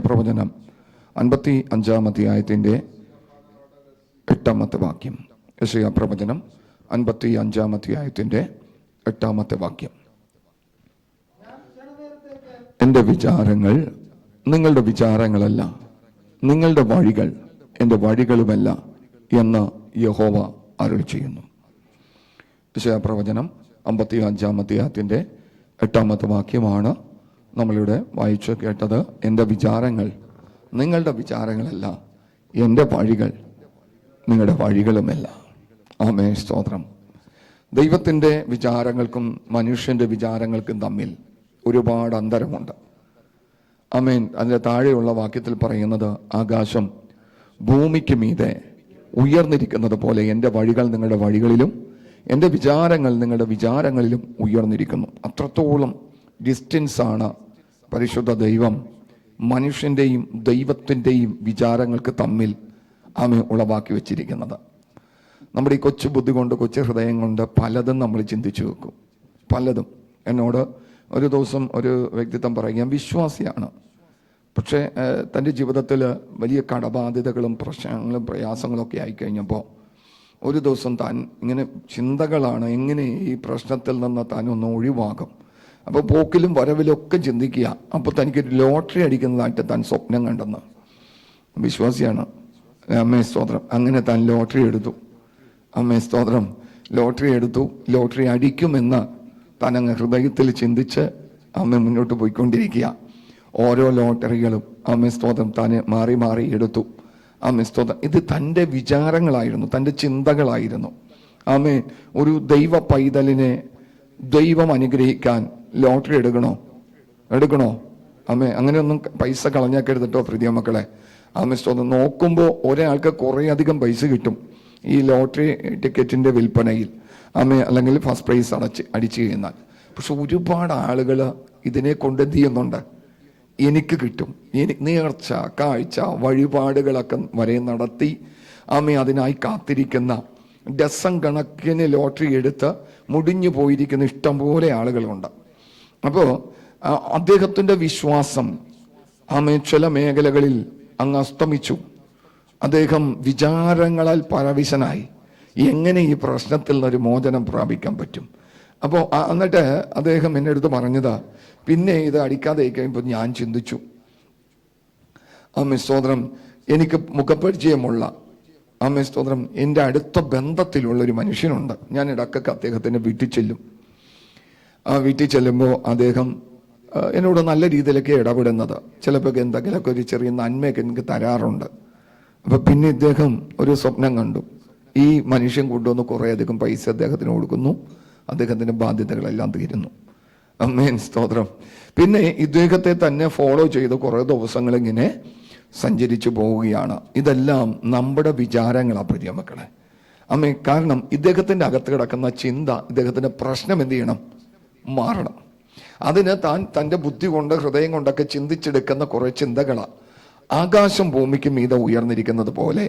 പ്രവചനം 55-ാം അധ്യായത്തിൻ്റെ 8-ാമത്തെ വാക്യം. യെശയ്യാ പ്രവചനം 55-ാം അധ്യായത്തിൻ്റെ 8-ാമത്തെ വാക്യം. എൻ്റെ വിചാരങ്ങൾ നിങ്ങളുടെ വിചാരങ്ങളല്ല, നിങ്ങളുടെ വഴികൾ എൻ്റെ വഴികളുമല്ല എന്ന് യഹോവ അരുളി ചെയ്യുന്നു. യെശയ്യാ പ്രവചനം 55-ാം അധ്യായത്തിൻ്റെ 8-ാമത്തെ വാക്യമാണ് നമ്മളിവിടെ വായിച്ചു കേട്ടത്. എൻ്റെ വിചാരങ്ങൾ നിങ്ങളുടെ വിചാരങ്ങളല്ല, എൻ്റെ വഴികൾ നിങ്ങളുടെ വഴികളുമല്ല. ആമേൻ, സ്തോത്രം. ദൈവത്തിൻ്റെ വിചാരങ്ങൾക്കും മനുഷ്യൻ്റെ വിചാരങ്ങൾക്കും തമ്മിൽ ഒരുപാട് അന്തരമുണ്ട്. ആമേൻ. അതിൻ്റെ താഴെയുള്ള വാക്യത്തിൽ പറയുന്നത്, ആകാശം ഭൂമിക്ക് മീതെ ഉയർന്നിരിക്കുന്നത് പോലെ എൻ്റെ വഴികൾ നിങ്ങളുടെ വഴികളിലും എൻ്റെ വിചാരങ്ങൾ നിങ്ങളുടെ വിചാരങ്ങളിലും ഉയർന്നിരിക്കുന്നു. അത്രത്തോളം ഡിസ്റ്റൻസാണ് പരിശുദ്ധ ദൈവം മനുഷ്യൻ്റെയും ദൈവത്തിൻ്റെയും വിചാരങ്ങൾക്ക് തമ്മിൽ ഉളവാക്കി വെച്ചിരിക്കുന്നത്. നമ്മുടെ ഈ കൊച്ചു ബുദ്ധി കൊണ്ട്, കൊച്ചു ഹൃദയം കൊണ്ട് പലതും നമ്മൾ ചിന്തിച്ചു വെക്കും. പലതും. എന്നോട് ഒരു ദിവസം ഒരു വ്യക്തിത്വം പറയുക, വിശ്വാസിയാണ്, പക്ഷേ തൻ്റെ ജീവിതത്തിൽ വലിയ കടബാധ്യതകളും പ്രശ്നങ്ങളും പ്രയാസങ്ങളൊക്കെ ആയിക്കഴിഞ്ഞപ്പോൾ ഒരു ദിവസം താൻ ഇങ്ങനെ ചിന്തകളാണ്, എങ്ങനെ ഈ പ്രശ്നത്തിൽ നിന്ന് താൻ ഒന്ന് ഒഴിവാകും. അപ്പോൾ പോക്കിലും വരവിലും ഒക്കെ ചിന്തിക്കുക. അപ്പോൾ തനിക്കൊരു ലോട്ടറി അടിക്കുന്നതായിട്ട് താൻ സ്വപ്നം കണ്ടെന്ന്. വിശ്വാസിയാണ്. അമ്മേ സ്തോത്രം. അങ്ങനെ താൻ ലോട്ടറി എടുത്തു. അമ്മേ സ്തോത്രം. ലോട്ടറി എടുത്തു. ലോട്ടറി അടിക്കുമെന്ന് താൻ അങ്ങ് ഹൃദയത്തിൽ ചിന്തിച്ച് അമ്മ മുന്നോട്ട് പോയിക്കൊണ്ടിരിക്കുക. ഓരോ ലോട്ടറികളും അമ്മേ സ്തോത്രം താൻ മാറി മാറി എടുത്തു. അമ്മേ സ്തോത്രം. ഇത് തൻ്റെ വിചാരങ്ങളായിരുന്നു, തൻ്റെ ചിന്തകളായിരുന്നു. ആമേ. ഒരു ദൈവ പൈതലിനെ ദൈവം അനുഗ്രഹിക്കാൻ ലോട്ടറി എടുക്കണോ? അമ്മേ, അങ്ങനെയൊന്നും പൈസ കളഞ്ഞാക്കരുതട്ടോ പ്രിയ മക്കളെ. ആമേ സ്തോത്രം. നോക്കുമ്പോൾ ഒരാൾക്ക് കുറേ അധികം പൈസ കിട്ടും ഈ ലോട്ടറി ടിക്കറ്റിൻ്റെ വിൽപ്പനയിൽ. ആമേ. അല്ലെങ്കിൽ ഫസ്റ്റ് പ്രൈസ് അടിച്ചു കഴിഞ്ഞാൽ. പക്ഷെ ഒരുപാട് ആളുകൾ ഇതിനെ കൊണ്ട് എന്ത് ചെയ്യുന്നുണ്ട്? എനിക്ക് കിട്ടും, നേർച്ച, കാഴ്ച, വഴിപാടുകളൊക്കെ വരെ നടത്തി ആമേ അതിനായി കാത്തിരിക്കുന്ന ഡസൻ കണക്കിന് ലോട്ടറി എടുത്ത് മുടിഞ്ഞു പോയിരിക്കുന്ന ഇഷ്ടംപോലെ ആളുകളുണ്ട്. അപ്പോൾ അദ്ദേഹത്തിൻ്റെ വിശ്വാസം ആമേ ചില മേഖലകളിൽ അങ്ങ് അസ്തമിച്ചു. അദ്ദേഹം വിചാരങ്ങളാൽ പരവശനായി. എങ്ങനെ ഈ പ്രശ്നത്തിൽ നിന്നൊരു മോചനം പ്രാപിക്കാൻ പറ്റും? അപ്പോൾ എന്നിട്ട് അദ്ദേഹം എൻ്റെ അടുത്ത് പറഞ്ഞത്, പിന്നെ ഇത് അടിക്കാതെ കഴിയുമ്പോൾ ഞാൻ ചിന്തിച്ചു, ആമേ സ്തോത്രം, എനിക്ക് മുഖപരിചയമുള്ള ആമേ സ്തോത്രം എൻ്റെ അടുത്ത ബന്ധത്തിലുള്ളൊരു മനുഷ്യനുണ്ട്. ഞാൻ ഇടക്കൊക്കെ അദ്ദേഹത്തിൻ്റെ വീട്ടിൽ ചെല്ലും. ആ വീട്ടിൽ ചെല്ലുമ്പോൾ അദ്ദേഹം എന്നോട് നല്ല രീതിയിലൊക്കെ ഇടപെടുന്നത്, ചിലപ്പോൾ എന്തെങ്കിലുമൊക്കെ ഒരു ചെറിയ നന്മയൊക്കെ എനിക്ക് തരാറുണ്ട്. അപ്പോൾ പിന്നെ ഇദ്ദേഹം ഒരു സ്വപ്നം കണ്ടു. ഈ മനുഷ്യൻ കൊണ്ടുവന്ന് കുറേയധികം പൈസ അദ്ദേഹത്തിന് കൊടുക്കുന്നു, അദ്ദേഹത്തിൻ്റെ ബാധ്യതകളെല്ലാം തീരുന്നു. ആമേൻ, സ്തോത്രം. പിന്നെ ഇദ്ദേഹത്തെ തന്നെ ഫോളോ ചെയ്ത് കുറേ ദിവസങ്ങളിങ്ങനെ സഞ്ചരിച്ചു പോവുകയാണ്. ഇതെല്ലാം നമ്മുടെ വിചാരങ്ങളാണ് പ്രിയ മക്കളെ. ആമേ. കാരണം ഇദ്ദേഹത്തിൻ്റെ അകത്ത് കിടക്കുന്ന ചിന്ത, ഇദ്ദേഹത്തിൻ്റെ പ്രശ്നം എന്ത് ചെയ്യണം? മാറണം. അതിന് താൻ തൻ്റെ ബുദ്ധി കൊണ്ട് ഹൃദയം കൊണ്ടൊക്കെ ചിന്തിച്ചെടുക്കുന്ന കുറേ ചിന്തകളാണ്. ആകാശം ഭൂമിക്ക് മീതെ ഉയർന്നിരിക്കുന്നത് പോലെ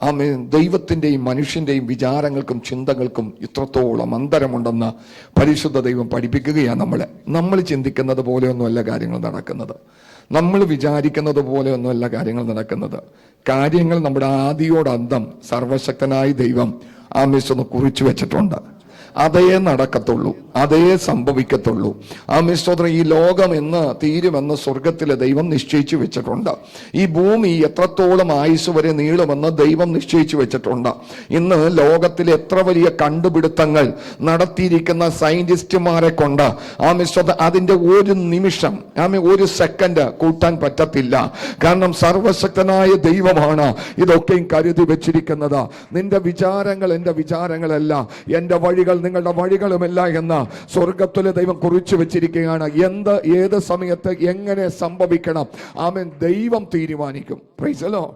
ആമേ ദൈവത്തിൻ്റെയും മനുഷ്യൻ്റെയും വിചാരങ്ങൾക്കും ചിന്തകൾക്കും ഇത്രത്തോളം അന്തരമുണ്ടെന്ന് പരിശുദ്ധ ദൈവം പഠിപ്പിക്കുകയാണ്. നമ്മൾ ചിന്തിക്കുന്നത് പോലെയൊന്നുമല്ല കാര്യങ്ങൾ നടക്കുന്നത്. നമ്മൾ വിചാരിക്കുന്നത് പോലെയൊന്നുമല്ല കാര്യങ്ങൾ നടക്കുന്നത്. കാര്യങ്ങൾ നമ്മുടെ ആദിയോടന്തം സർവശക്തനായ ദൈവം ആമേശൊന്ന് കുറിച്ചു വെച്ചിട്ടുണ്ട്. അതേ നടക്കത്തുള്ളൂ, അതേ സംഭവിക്കത്തുള്ളൂ. ആമേൻ, സ്തോത്രം. ഈ ലോകം എന്ന് തീരുമെന്ന് സ്വർഗത്തിലെ ദൈവം നിശ്ചയിച്ചു വെച്ചിട്ടുണ്ട്. ഈ ഭൂമി എത്രത്തോളം ആയുസ് വരെ നീളുമെന്ന് ദൈവം നിശ്ചയിച്ചു വെച്ചിട്ടുണ്ട്. ഇന്ന് ലോകത്തിൽ എത്ര വലിയ കണ്ടുപിടുത്തങ്ങൾ നടത്തിയിരിക്കുന്ന സയന്റിസ്റ്റുമാരെ കൊണ്ട് ആമേൻ, സ്തോത്രം, അതിൻ്റെ ഒരു നിമിഷം, ഒരു സെക്കൻഡ് കൂട്ടാൻ പറ്റത്തില്ല. കാരണം സർവശക്തനായ ദൈവമാണ് ഇതൊക്കെയും കരുതി വെച്ചിരിക്കുന്നത്. നിന്റെ വിചാരങ്ങൾ എൻ്റെ വിചാരങ്ങളല്ല, എൻ്റെ വഴികൾ നിങ്ങളുടെ വഴികളുമല്ല എന്ന് സ്വർഗത്തിലെ ദൈവം കുറിച്ചു വെച്ചിരിക്കുകയാണ്. ഏത് സമയത്ത് എങ്ങനെ സംഭവിക്കണം, ആമേൻ, ദൈവം തീരുമാനിക്കും. Price the Lord.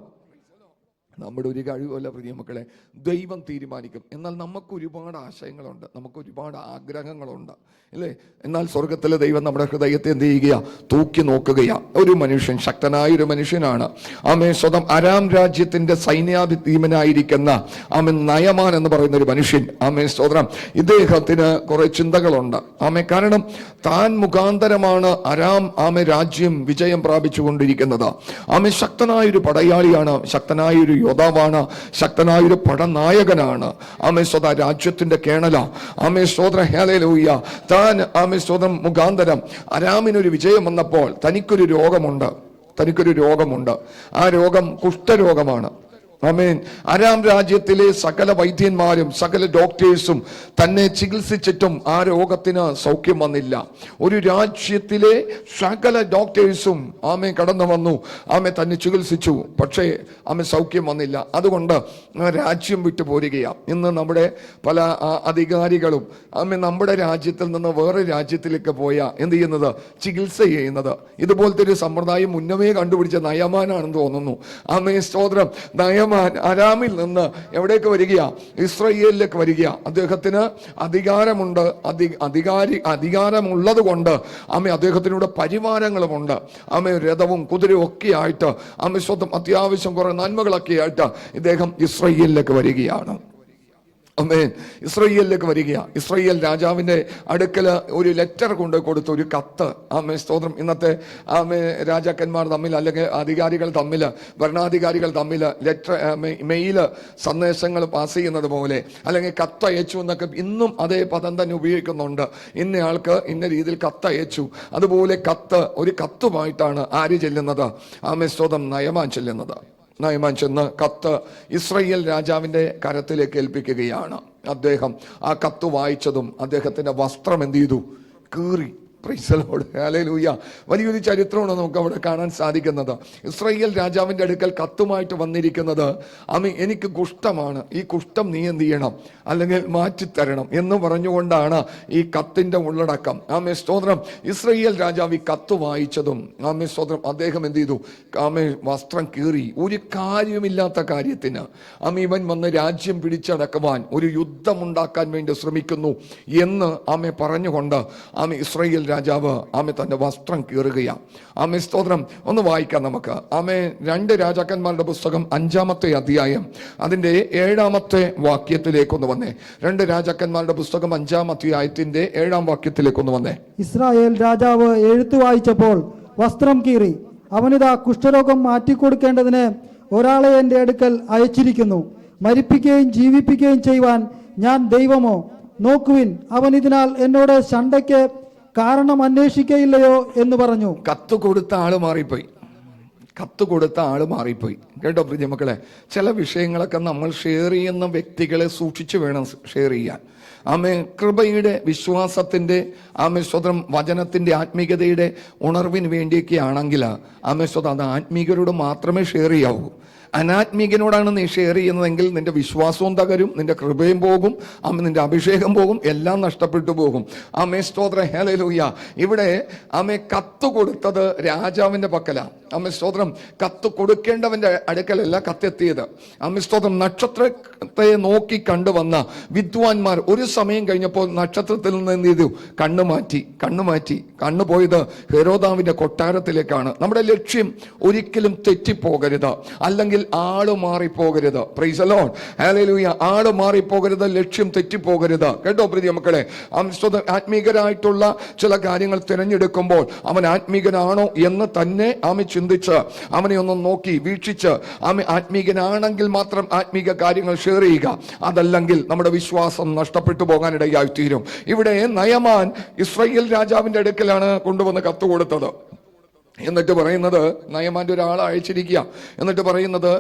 നമ്മുടെ ഒരു കഴിവല്ല പ്രിയ മക്കളെ, ദൈവം തീരുമാനിക്കും. എന്നാൽ നമുക്ക് ഒരുപാട് ആശയങ്ങളുണ്ട്, നമുക്ക് ഒരുപാട് ആഗ്രഹങ്ങളുണ്ട്, അല്ലേ? എന്നാൽ സ്വർഗത്തിലെ ദൈവം നമ്മുടെ ഹൃദയത്തെ എന്ത് ചെയ്യുക? തൂക്കി നോക്കുകയാണ്. ഒരു മനുഷ്യൻ, ശക്തനായ ഒരു മനുഷ്യനാണ്. ആമേ സ്വതം അരാം രാജ്യത്തിന്റെ സൈന്യാധിപനായിരിക്കുന്ന ആമേ നയമാൻ എന്ന് പറയുന്ന ഒരു മനുഷ്യൻ. ആമേ സ്തോത്രം. ഇദ്ദേഹത്തിന് കുറെ ചിന്തകളുണ്ട്. ആമേ കാരണം താൻ മുഖാന്തരമാണ് അരാം ആമേ രാജ്യം വിജയം പ്രാപിച്ചു കൊണ്ടിരിക്കുന്നത്. ആമേ ശക്തനായൊരു പടയാളിയാണ്, ശക്തനായൊരു യോദ്ധാവാണ്, ശക്തനായൊരു പടനായകനാണ്. ആമേ സ്വത രാജ്യത്തിന്റെ കേണല. ആമേ സ്തോത്ര ഹല്ലേലൂയ. താൻ ആമേ സ്തോത്രം മുഖാന്തരം അരാമിനൊരു വിജയം വന്നപ്പോൾ തനിക്കൊരു രോഗമുണ്ട്. ആ രോഗം കുഷ്ഠരോഗമാണ്. ആമേൻ. അരാം രാജ്യത്തിലെ സകല വൈദ്യന്മാരും സകല ഡോക്ടേഴ്സും തന്നെ ചികിത്സിച്ചിട്ടും ആ രോഗത്തിന് സൗഖ്യം വന്നില്ല. ഒരു രാജ്യത്തിലെ സകല ഡോക്ടേഴ്സും ആമേ കടന്നു വന്നു, ആമേ തന്നെ ചികിത്സിച്ചു, പക്ഷേ ആമേ സൗഖ്യം വന്നില്ല. അതുകൊണ്ട് രാജ്യം വിട്ടു പോരുകയാണ്. ഇന്ന് നമ്മുടെ പല അധികാരികളും ആമേ നമ്മുടെ രാജ്യത്തിൽ നിന്ന് വേറെ രാജ്യത്തിലേക്ക് പോയാ എന്ത് ചെയ്യുന്നത്? ചികിത്സ ചെയ്യുന്നത്. ഇതുപോലത്തെ ഒരു സമ്പ്രദായം മുന്നമേ കണ്ടുപിടിച്ച നയമാനാണെന്ന് തോന്നുന്നു. ആമേ സ്തോത്രം. നയമാൻ അരാമിൽ നിന്ന് എവിടേക്ക് വരികയാ? ഇസ്രായേലിലേക്ക് വരികയാ. അദ്ദേഹത്തിന് അധികാരമുണ്ട്. അധികാരമുള്ളത് കൊണ്ട് ആമേ അദ്ദേഹത്തിനൂടെ പരിവാരങ്ങളുമുണ്ട്. ആമേ രഥവും കുതിരയും ഒക്കെ ആയിട്ട് ആമേ സ്വന്തം അത്യാവശ്യം കുറെ നന്മകളൊക്കെ ആയിട്ട് ഇദ്ദേഹം ഇസ്രായേലിലേക്ക് വരികയാണ്. ആമേൻ. ഇസ്രായേലിലേക്ക് വരികയാണ്. ഇസ്രായേൽ രാജാവിന്റെ അടുക്കൽ ഒരു ലെറ്റർ കൊണ്ട് കൊടുത്തു, ഒരു കത്ത്. ആമേ സ്തോത്രം. ഇന്നത്തെ ആമേ രാജാക്കന്മാർ തമ്മിൽ അല്ലെങ്കിൽ അധികാരികൾ തമ്മിൽ, ഭരണാധികാരികൾ തമ്മിൽ ലെറ്റർ മെയിൽ സന്ദേശങ്ങൾ പാസ് ചെയ്യുന്നത് പോലെ അല്ലെങ്കിൽ കത്ത് അയച്ചു എന്നൊക്കെ ഇന്നും അതേ പദം തന്നെ ഉപയോഗിക്കുന്നുണ്ട്. ഇന്ന ആൾക്ക് ഇന്ന രീതിയിൽ കത്ത് അയച്ചു. അതുപോലെ ഒരു കത്തുമായിട്ടാണ് ആര് ചെല്ലുന്നത്? ആമേ സ്തോത്രം നയമാൻ ചെല്ലുന്നത്. നയമാൻ ചെന്ന് കത്ത് ഇസ്രായേൽ രാജാവിന്റെ കരത്തിലേക്ക് ഏൽപ്പിക്കുകയാണ്. അദ്ദേഹം ആ കത്ത് വായിച്ചതും അദ്ദേഹത്തിന്റെ വസ്ത്രം എന്ത് ചെയ്തു? കീറി. Price the Lord. ഹല്ലേലൂയ. വലിയൊരു ചരിത്രമാണ് നമുക്ക് അവിടെ കാണാൻ സാധിക്കുന്നത്. ഇസ്രായേൽ രാജാവിന്റെ അടുക്കൽ കത്തുമായിട്ട് വന്നിരിക്കുന്നത്, എനിക്ക് കുഷ്ഠമാണ്, ഈ കുഷ്ഠം നീ എന്ത് ചെയ്യണം, അല്ലെങ്കിൽ മാറ്റിത്തരണം എന്ന് പറഞ്ഞുകൊണ്ടാണ് ഈ കത്തിന്റെ ഉള്ളടക്കം. ആമേ സ്തോത്രം. ഇസ്രായേൽ രാജാവ് ഈ കത്ത് വായിച്ചതും ആമേ സ്തോത്രം അദ്ദേഹം എന്ത് ചെയ്തു? ആമേ വസ്ത്രം കീറി. ഒരു കാര്യമില്ലാത്ത കാര്യത്തിന് ഇവൻ വന്ന് രാജ്യം പിടിച്ചടക്കുവാൻ, ഒരു യുദ്ധമുണ്ടാക്കാൻ വേണ്ടി ശ്രമിക്കുന്നു എന്ന് ആമേ പറഞ്ഞുകൊണ്ട് ആമേ ഇസ്രായേൽ രാജാവ് ആമേ തന്റെ വസ്ത്രം കീറുകയാണ്. ആമേ സ്തോത്രം. ഒന്ന് വായിക്കാം നമുക്ക്. ആമേ 2 രാജാക്കന്മാരുടെ പുസ്തകം 5-ാമത്തെ അധ്യായം അതിന്റെ 7-ാമത്തെ വാക്യത്തിലേക്കൊന്ന് വന്നേ. 2 രാജാക്കന്മാരുടെ പുസ്തകം 5-ാം അധ്യായത്തിന്റെ 7-ാം വാക്യത്തിലേക്കൊന്ന് വന്നേ. ഇസ്രായേൽ രാജാവ് എഴുത്തു വായിച്ചപ്പോൾ വസ്ത്രം കീറി, അവനിതാ കുഷ്ഠരോഗം മാറ്റിക്കൊടുക്കേണ്ടതിന് ഒരാളെ എൻ്റെ അടുക്കൽ അയച്ചിരിക്കുന്നു. മരിപ്പിക്കുകയും ജീവിപ്പിക്കുകയും ചെയ്യുവാൻ ഞാൻ ദൈവമോ? നോക്കുവിൻ, അവൻ ഇതിനാൽ എന്നോട് ശണ്ഠയ്ക്ക് കാരണം അന്വേഷിക്കയില്ലയോ എന്ന് പറഞ്ഞു. കത്ത് കൊടുത്ത ആള് മാറിപ്പോയി. കേട്ടോ പ്രിയ മക്കളെ, ചില വിഷയങ്ങളൊക്കെ നമ്മൾ ഷെയർ ചെയ്യുന്ന വ്യക്തികളെ സൂക്ഷിച്ചു വേണം ഷെയർ ചെയ്യാൻ. ആമേ കൃപയുടെ, വിശ്വാസത്തിന്റെ, ആമേ സ്വതം വചനത്തിന്റെ, ആത്മീയതയുടെ ഉണർവിന് വേണ്ടിയൊക്കെ ആണെങ്കിൽ ആമേ സ്വതം അത് ആത്മീയരോട് മാത്രമേ ഷെയർ ചെയ്യാവൂ. അനാത്മീകനോടാണ് നീ ഷെയർ ചെയ്യുന്നതെങ്കിൽ നിന്റെ വിശ്വാസവും തകരും, നിന്റെ കൃപയും പോകും, നിന്റെ അഭിഷേകം പോകും, എല്ലാം നഷ്ടപ്പെട്ടു പോകും. ആമേ സ്തോത്രം. ഹല്ലേലൂയ. ഇവിടെ ആമേ കത്ത് കൊടുത്തത് രാജാവിന്റെ പക്കലാണ്. ആമേ സ്തോത്രം. കത്ത് കൊടുക്കേണ്ടവന്റെ അടുക്കലല്ല കത്തെത്തിയത്. ആമേ സ്തോത്രം. നക്ഷത്രത്തെ നോക്കി കണ്ടുവന്ന വിദ്വാൻമാർ ഒരു സമയം കഴിഞ്ഞപ്പോൾ നക്ഷത്രത്തിൽ നിന്ന് എന്ത് ചെയ്തു? കണ്ണു പോയത് ഹെരോദാവിന്റെ കൊട്ടാരത്തിലേക്കാണ്. നമ്മുടെ ലക്ഷ്യം ഒരിക്കലും തെറ്റിപ്പോകരുത്, അല്ലെങ്കിൽ ആള് മാറിപ്പോകരുത്. Praise the Lord. ഹല്ലേലൂയ. ആള് മാറിപ്പോകരുത്, ലക്ഷ്യം തെറ്റിപ്പോകരുത്. കേട്ടോ പ്രിയ മക്കളെ, ആത്മീകരായിട്ടുള്ള ചില കാര്യങ്ങൾ തിരഞ്ഞെടുക്കുമ്പോൾ അവൻ ആത്മീകനാണോ എന്ന് തന്നെ ചിന്തിച്ച് അവനെ ഒന്ന് നോക്കി വീക്ഷിച്ച് ആത്മീകനാണെങ്കിൽ മാത്രം ആത്മീക കാര്യങ്ങൾ ഷെയർ ചെയ്യുക. അതല്ലെങ്കിൽ നമ്മുടെ വിശ്വാസം നഷ്ടപ്പെട്ടു പോകാനിടയായി തീരും. ഇവിടെ നയമാൻ ഇസ്രായേൽ രാജാവിന്റെ അടുക്കലാണ് കൊണ്ടുവന്ന് കത്ത് കൊടുത്തത്. എന്നിട്ട് പറയുന്നത്, നയമാന്റെ ഒരാളെ അയച്ചിരിക്കുക. എന്നിട്ട് പറയുന്നത്,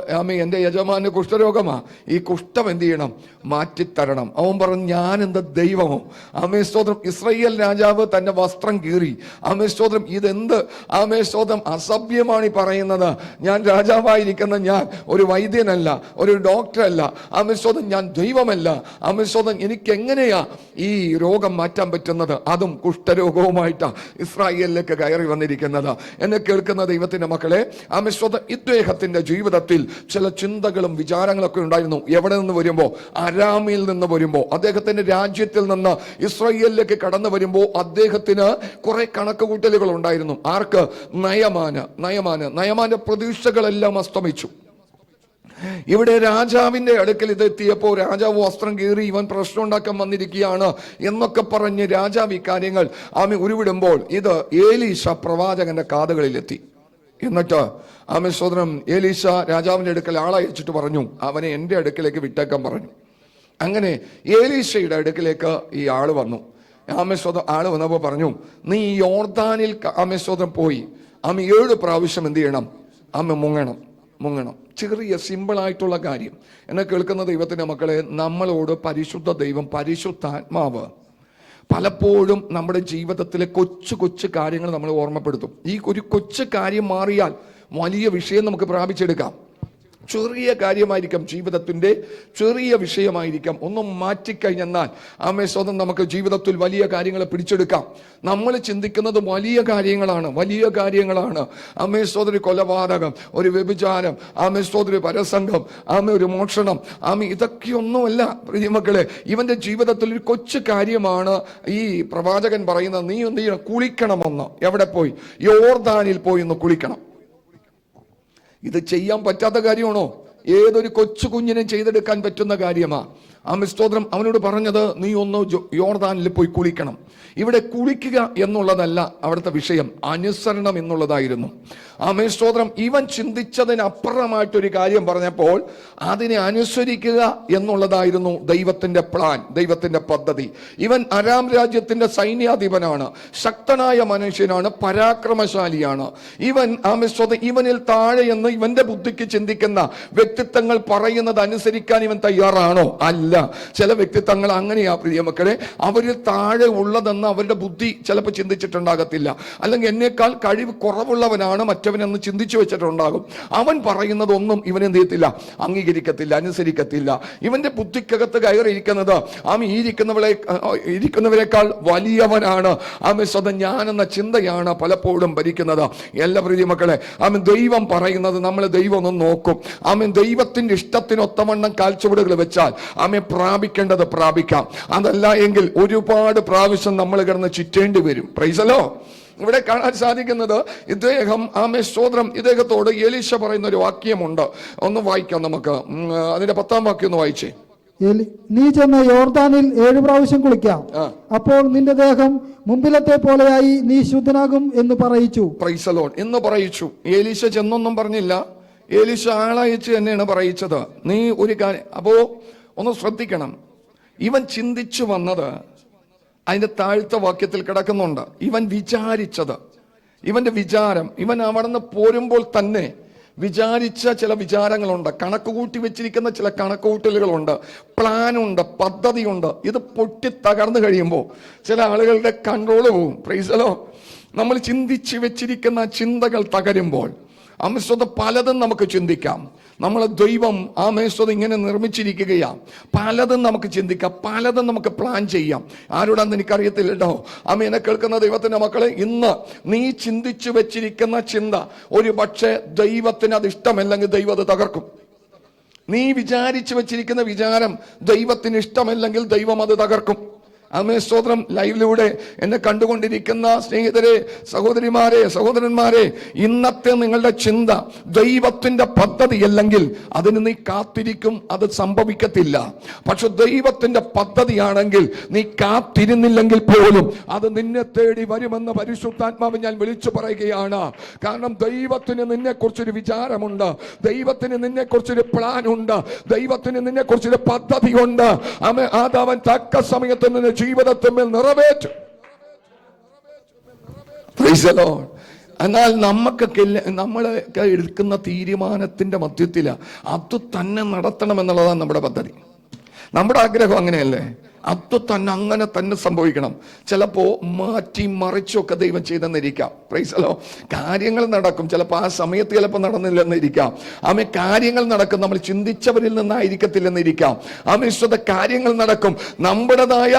എൻ്റെ യജമാന് കുഷ്ഠരോഗമാ, ഈ കുഷ്ഠം എന്ത് ചെയ്യണം? മാറ്റിത്തരണം. അവൻ പറഞ്ഞു, ഞാൻ എന്താ ദൈവമോ? ആമേ സ്തോത്രം. ഇസ്രായേൽ രാജാവ് തന്റെ വസ്ത്രം കീറി. ആമേ സ്തോത്രം. ഇതെന്ത് ആമേ സ്തോത്രം അസഭ്യമാണ് ഈ പറയുന്നത്. ഞാൻ രാജാവായിരിക്കുന്ന ഞാൻ ഒരു വൈദ്യനല്ല, ഒരു ഡോക്ടറല്ല. ആമേ സ്തോത്രം. ഞാൻ ദൈവമല്ല. ആമേ സ്തോത്രം. എനിക്ക് എങ്ങനെയാ ഈ രോഗം മാറ്റാൻ പറ്റുന്നത്? അതും കുഷ്ഠരോഗവുമായിട്ടാ ഇസ്രായേലിലേക്ക് കയറി വന്നിരിക്കുന്നത്. എന്നെ കേൾക്കുന്ന ദൈവത്തിന്റെ മക്കളെ, ഇദ്ദേഹത്തിന്റെ ജീവിതത്തിൽ ചില ചിന്തകളും വിചാരങ്ങളൊക്കെ ഉണ്ടായിരുന്നു. എവിടെ നിന്ന് വരുമ്പോ? അരാമിൽ നിന്ന് വരുമ്പോ, അദ്ദേഹത്തിന്റെ രാജ്യത്തിൽ നിന്ന് ഇസ്രായേലിലേക്ക് കടന്നു വരുമ്പോ അദ്ദേഹത്തിന് കുറെ കണക്കുകൂട്ടലുകൾ ഉണ്ടായിരുന്നു. ആർക്ക്? നയമാന് പ്രതീക്ഷകളെല്ലാം അസ്തമിച്ചു. ഇവിടെ രാജാവിന്റെ അടുക്കൽ ഇതെത്തിയപ്പോൾ രാജാവ് വസ്ത്രം കീറി ഇവൻ പ്രശ്നം ഉണ്ടാക്കാൻ വന്നിരിക്കുകയാണ് എന്നൊക്കെ പറഞ്ഞ് രാജാവ് ഈ കാര്യങ്ങൾ ഉരുവിടുമ്പോൾ ഇത് ഏലീശ പ്രവാചകന്റെ കാതുകളിലെത്തി. എന്നിട്ട് സഹോദരൻ ഏലീശ രാജാവിന്റെ അടുക്കൽ ആളയച്ചിട്ട് പറഞ്ഞു, അവനെ എൻ്റെ അടുക്കലേക്ക് വിട്ടേക്കാൻ പറഞ്ഞു. അങ്ങനെ ഏലീശയുടെ അടുക്കലേക്ക് ഈ ആള് വന്നു. ആള് വന്നപ്പോൾ പറഞ്ഞു, നീ യോർദാനിൽ പോയി 7 പ്രാവശ്യം എന്ത് ചെയ്യണം? മുങ്ങണം. ചെറിയ സിമ്പിളായിട്ടുള്ള കാര്യം. എന്നെ കേൾക്കുന്ന ദൈവത്തിന്റെ മക്കളെ, നമ്മളോട് പരിശുദ്ധ ദൈവം, പരിശുദ്ധാത്മാവ് പലപ്പോഴും നമ്മുടെ ജീവിതത്തിലെ കൊച്ചു കാര്യങ്ങൾ നമ്മൾ ഓർമ്മപ്പെടുത്തും. ഈ ഒരു കൊച്ചു കാര്യം മാറിയാൽ വലിയ വിഷയം നമുക്ക് പ്രാപിച്ചെടുക്കാം. ചെറിയ കാര്യമായിരിക്കാം, ജീവിതത്തിന്റെ ചെറിയ വിഷയമായിരിക്കാം. ഒന്നും മാറ്റിക്കഴിഞ്ഞെന്നാൽ സ്വന്തം നമുക്ക് ജീവിതത്തിൽ വലിയ കാര്യങ്ങളെ പിടിച്ചെടുക്കാം. നമ്മൾ ചിന്തിക്കുന്നത് വലിയ കാര്യങ്ങളാണ്. സോദരി കൊലപാതകം, ഒരു വ്യഭിചാരം, സോദരി പരസംഗം, ഒരു മോഷണം, ഇതൊക്കെയൊന്നുമല്ല പ്രിയമക്കളെ. ഇവന്റെ ജീവിതത്തിൽ ഒരു കൊച്ചു കാര്യമാണ് ഈ പ്രവാചകൻ പറയുന്നത്. നീ എന്ത് ചെയ്യണം? കുളിക്കണമെന്ന്. എവിടെ പോയി? യോർദാനിൽ പോയി ഒന്ന് കുളിക്കണം. ഇത് ചെയ്യാൻ പറ്റാത്ത കാര്യമാണോ? ഏതൊരു കൊച്ചു കുഞ്ഞിനും ചെയ്തെടുക്കാൻ പറ്റുന്ന കാര്യമാ. സ്തോത്രം. അവനോട് പറഞ്ഞത്, നീ ഒന്ന് യോർദാനിൽ പോയി കുളിക്കണം. ഇവിടെ കുളിക്കുക എന്നുള്ളതല്ല അവിടുത്തെ വിഷയം, അനുസരണം എന്നുള്ളതായിരുന്നു. സ്തോത്രം. ഇവൻ ചിന്തിച്ചതിനപ്പുറമായിട്ടൊരു കാര്യം പറഞ്ഞപ്പോൾ അതിനെ അനുസരിക്കുക എന്നുള്ളതായിരുന്നു ദൈവത്തിന്റെ പ്ലാൻ, ദൈവത്തിന്റെ പദ്ധതി. ഇവൻ അരാം രാജ്യത്തിന്റെ സൈന്യാധിപനാണ്, ശക്തനായ മനുഷ്യനാണ്, പരാക്രമശാലിയാണ്. ഇവനിൽ താഴെ എന്ന് ഇവന്റെ ബുദ്ധിക്ക് ചിന്തിക്കുന്ന വ്യക്തിത്വങ്ങൾ പറയുന്നത് അനുസരിക്കാൻ ഇവൻ തയ്യാറാണോ? അല്ല. ചില വ്യക്തിത്വങ്ങൾ അങ്ങനെയാ പ്രിയ മക്കളെ. അവരിൽ താഴെ ഉള്ളതെന്ന് അവരുടെ ബുദ്ധി ചിലപ്പോൾ ചിന്തിച്ചിട്ടുണ്ടാകത്തില്ല. അല്ലെങ്കിൽ എന്നേക്കാൾ കഴിവ് കുറവുള്ളവനാണ് മറ്റവനെന്ന് ചിന്തിച്ചു വെച്ചിട്ടുണ്ടാകും. അവൻ പറയുന്നതൊന്നും ഇവൻ എന്ത് ചെയ്യത്തില്ല? അംഗീകരിക്കത്തില്ല, അനുസരിക്കത്തില്ല. ഇവന്റെ ബുദ്ധിക്കകത്ത് കയറിയിരിക്കുന്നത് ഇരിക്കുന്നവരെക്കാൾ വലിയവനാണ്. സ്വന്തം ഞാനെന്ന ചിന്തയാണ് പലപ്പോഴും ഭരിക്കുന്നത്. എല്ലാ പ്രിയ മക്കളെ, ദൈവം പറയുന്നത് നമ്മൾ ദൈവം ഒന്ന് നോക്കും. ദൈവത്തിന്റെ ഇഷ്ടത്തിനൊത്തവണ്ണം കാൽച്ചുവടുകൾ വെച്ചാൽ പ്രാപിക്കേണ്ടത് പ്രാപിക്കാം. അതല്ല എങ്കിൽ ഒരുപാട് പ്രാവശ്യം നമ്മൾ കിടന്ന് ചുറ്റേണ്ടി വരും. പ്രൈസലോ. ഇവിടെ കാണാൻ സാധിക്കുന്നത് ഇദ്ദേഹം സ്തോത്രം, ഇദ്ദേഹത്തോട് എലീശ പറയുന്ന ഒരു വാക്യമുണ്ട്. ഒന്ന് വായിക്കാം നമുക്ക്. അതിന്റെ 10ാം വാക്യം ഒന്ന് വായിച്ചേ. നീ ചെന്ന് യോർദാനിൽ 7 പ്രാവശ്യം കുളിക്കാം, അപ്പോൾ നിന്റെ ദേഹം മുമ്പിലത്തെ പോലെയായി നീ ശുദ്ധനാകും എന്ന് പറയിച്ചു. പ്രൈസ് ദി ലോർഡ് എന്ന് പറയിച്ചു. എലീശ ചെന്നൊന്നും പറഞ്ഞില്ല. എലീശ ആളയച്ച് തന്നെയാണ് പറയിച്ചത്. നീ ഒരു കാര്യം അപ്പോ ഒന്ന് ശ്രദ്ധിക്കണം. ഇവൻ ചിന്തിച്ചു വന്നത് അതിന്റെ താഴ്ത്ത വാക്യത്തിൽ കിടക്കുന്നുണ്ട്. ഇവൻ വിചാരിച്ചത്, ഇവന്റെ വിചാരം, ഇവൻ അവിടെ നിന്ന് പോരുമ്പോൾ തന്നെ വിചാരിച്ച ചില വിചാരങ്ങളുണ്ട്, കണക്ക് കൂട്ടി വെച്ചിരിക്കുന്ന ചില കണക്കുകൂട്ടലുകളുണ്ട്, പ്ലാനുണ്ട്, പദ്ധതിയുണ്ട്. ഇത് പൊട്ടി തകർന്നു കഴിയുമ്പോൾ ചില ആളുകളുടെ കൺട്രോള് പോവും. Price the Lord. നമ്മൾ ചിന്തിച്ച് വെച്ചിരിക്കുന്ന ചിന്തകൾ തകരുമ്പോൾ പലതും നമുക്ക് ചിന്തിക്കാം. നമ്മളെ ദൈവം ഇങ്ങനെ നിർമ്മിച്ചിരിക്കുകയാണ്. പലതും നമുക്ക് ചിന്തിക്കാം, പലതും നമുക്ക് പ്ലാൻ ചെയ്യാം. ആരോടാന്ന് എനിക്കറിയത്തില്ല കേട്ടോ. എന്നെ കേൾക്കുന്ന ദൈവത്തിന്റെ മക്കളെ, ഇന്ന് നീ ചിന്തിച്ചു വെച്ചിരിക്കുന്ന ചിന്ത ഒരു പക്ഷേ ദൈവത്തിന് അത് ഇഷ്ടമല്ലെങ്കിൽ ദൈവം അത് തകർക്കും. നീ വിചാരിച്ചു വെച്ചിരിക്കുന്ന വിചാരം ദൈവത്തിന് ഇഷ്ടമല്ലെങ്കിൽ ദൈവം അത് തകർക്കും. സ്തോത്രം. ലൈവിലൂടെ എന്നെ കണ്ടുകൊണ്ടിരിക്കുന്ന സ്നേഹിതരെ, സഹോദരിമാരെ, സഹോദരന്മാരെ, ഇന്നത്തെ നിങ്ങളുടെ ചിന്ത ദൈവത്തിന്റെ പദ്ധതിയല്ലെങ്കിൽ അതിന് നീ കാത്തിരിക്കും, അത് സംഭവിക്കത്തില്ല. പക്ഷെ ദൈവത്തിന്റെ പദ്ധതിയാണെങ്കിൽ നീ കാത്തിരുന്നില്ലെങ്കിൽ പോലും അത് നിന്നെ തേടി വരുമെന്ന് പരിശുദ്ധാത്മാവ് ഞാൻ വിളിച്ചു പറയുകയാണ്. കാരണം ദൈവത്തിന് നിന്നെ കുറിച്ചൊരു വിചാരമുണ്ട്, ദൈവത്തിന് നിന്നെ കുറിച്ചൊരു പ്ലാൻ ഉണ്ട്, ദൈവത്തിന് നിന്നെ കുറിച്ചൊരു പദ്ധതിയുണ്ട്. അവൻ തക്ക സമയത്ത് നിന്നെ ജീവിതത്തിൽ നിറവേറ്റും. എന്നാൽ നമ്മളൊക്കെ എടുക്കുന്ന തീരുമാനത്തിന്റെ മധ്യത്തില് അത് തന്നെ നടത്തണം എന്നുള്ളതാണ് നമ്മുടെ പദ്ധതി. നമ്മുടെ ആഗ്രഹം അങ്ങനെയല്ലേ? അത് തന്നെ അങ്ങനെ തന്നെ സംഭവിക്കണം. ചിലപ്പോൾ മാറ്റി മറിച്ചൊക്കെ ദൈവം ചെയ്തെന്നിരിക്കാം. പ്രൈസലോ, കാര്യങ്ങൾ നടക്കും. ചിലപ്പോൾ ആ സമയത്ത് ചിലപ്പോൾ നടന്നില്ലെന്നിരിക്കാം. കാര്യങ്ങൾ നടക്കും, നമ്മൾ ചിന്തിച്ചവരിൽ നിന്നായിരിക്കത്തില്ലെന്നിരിക്കാം. കാര്യങ്ങൾ നടക്കും, നമ്മുടേതായ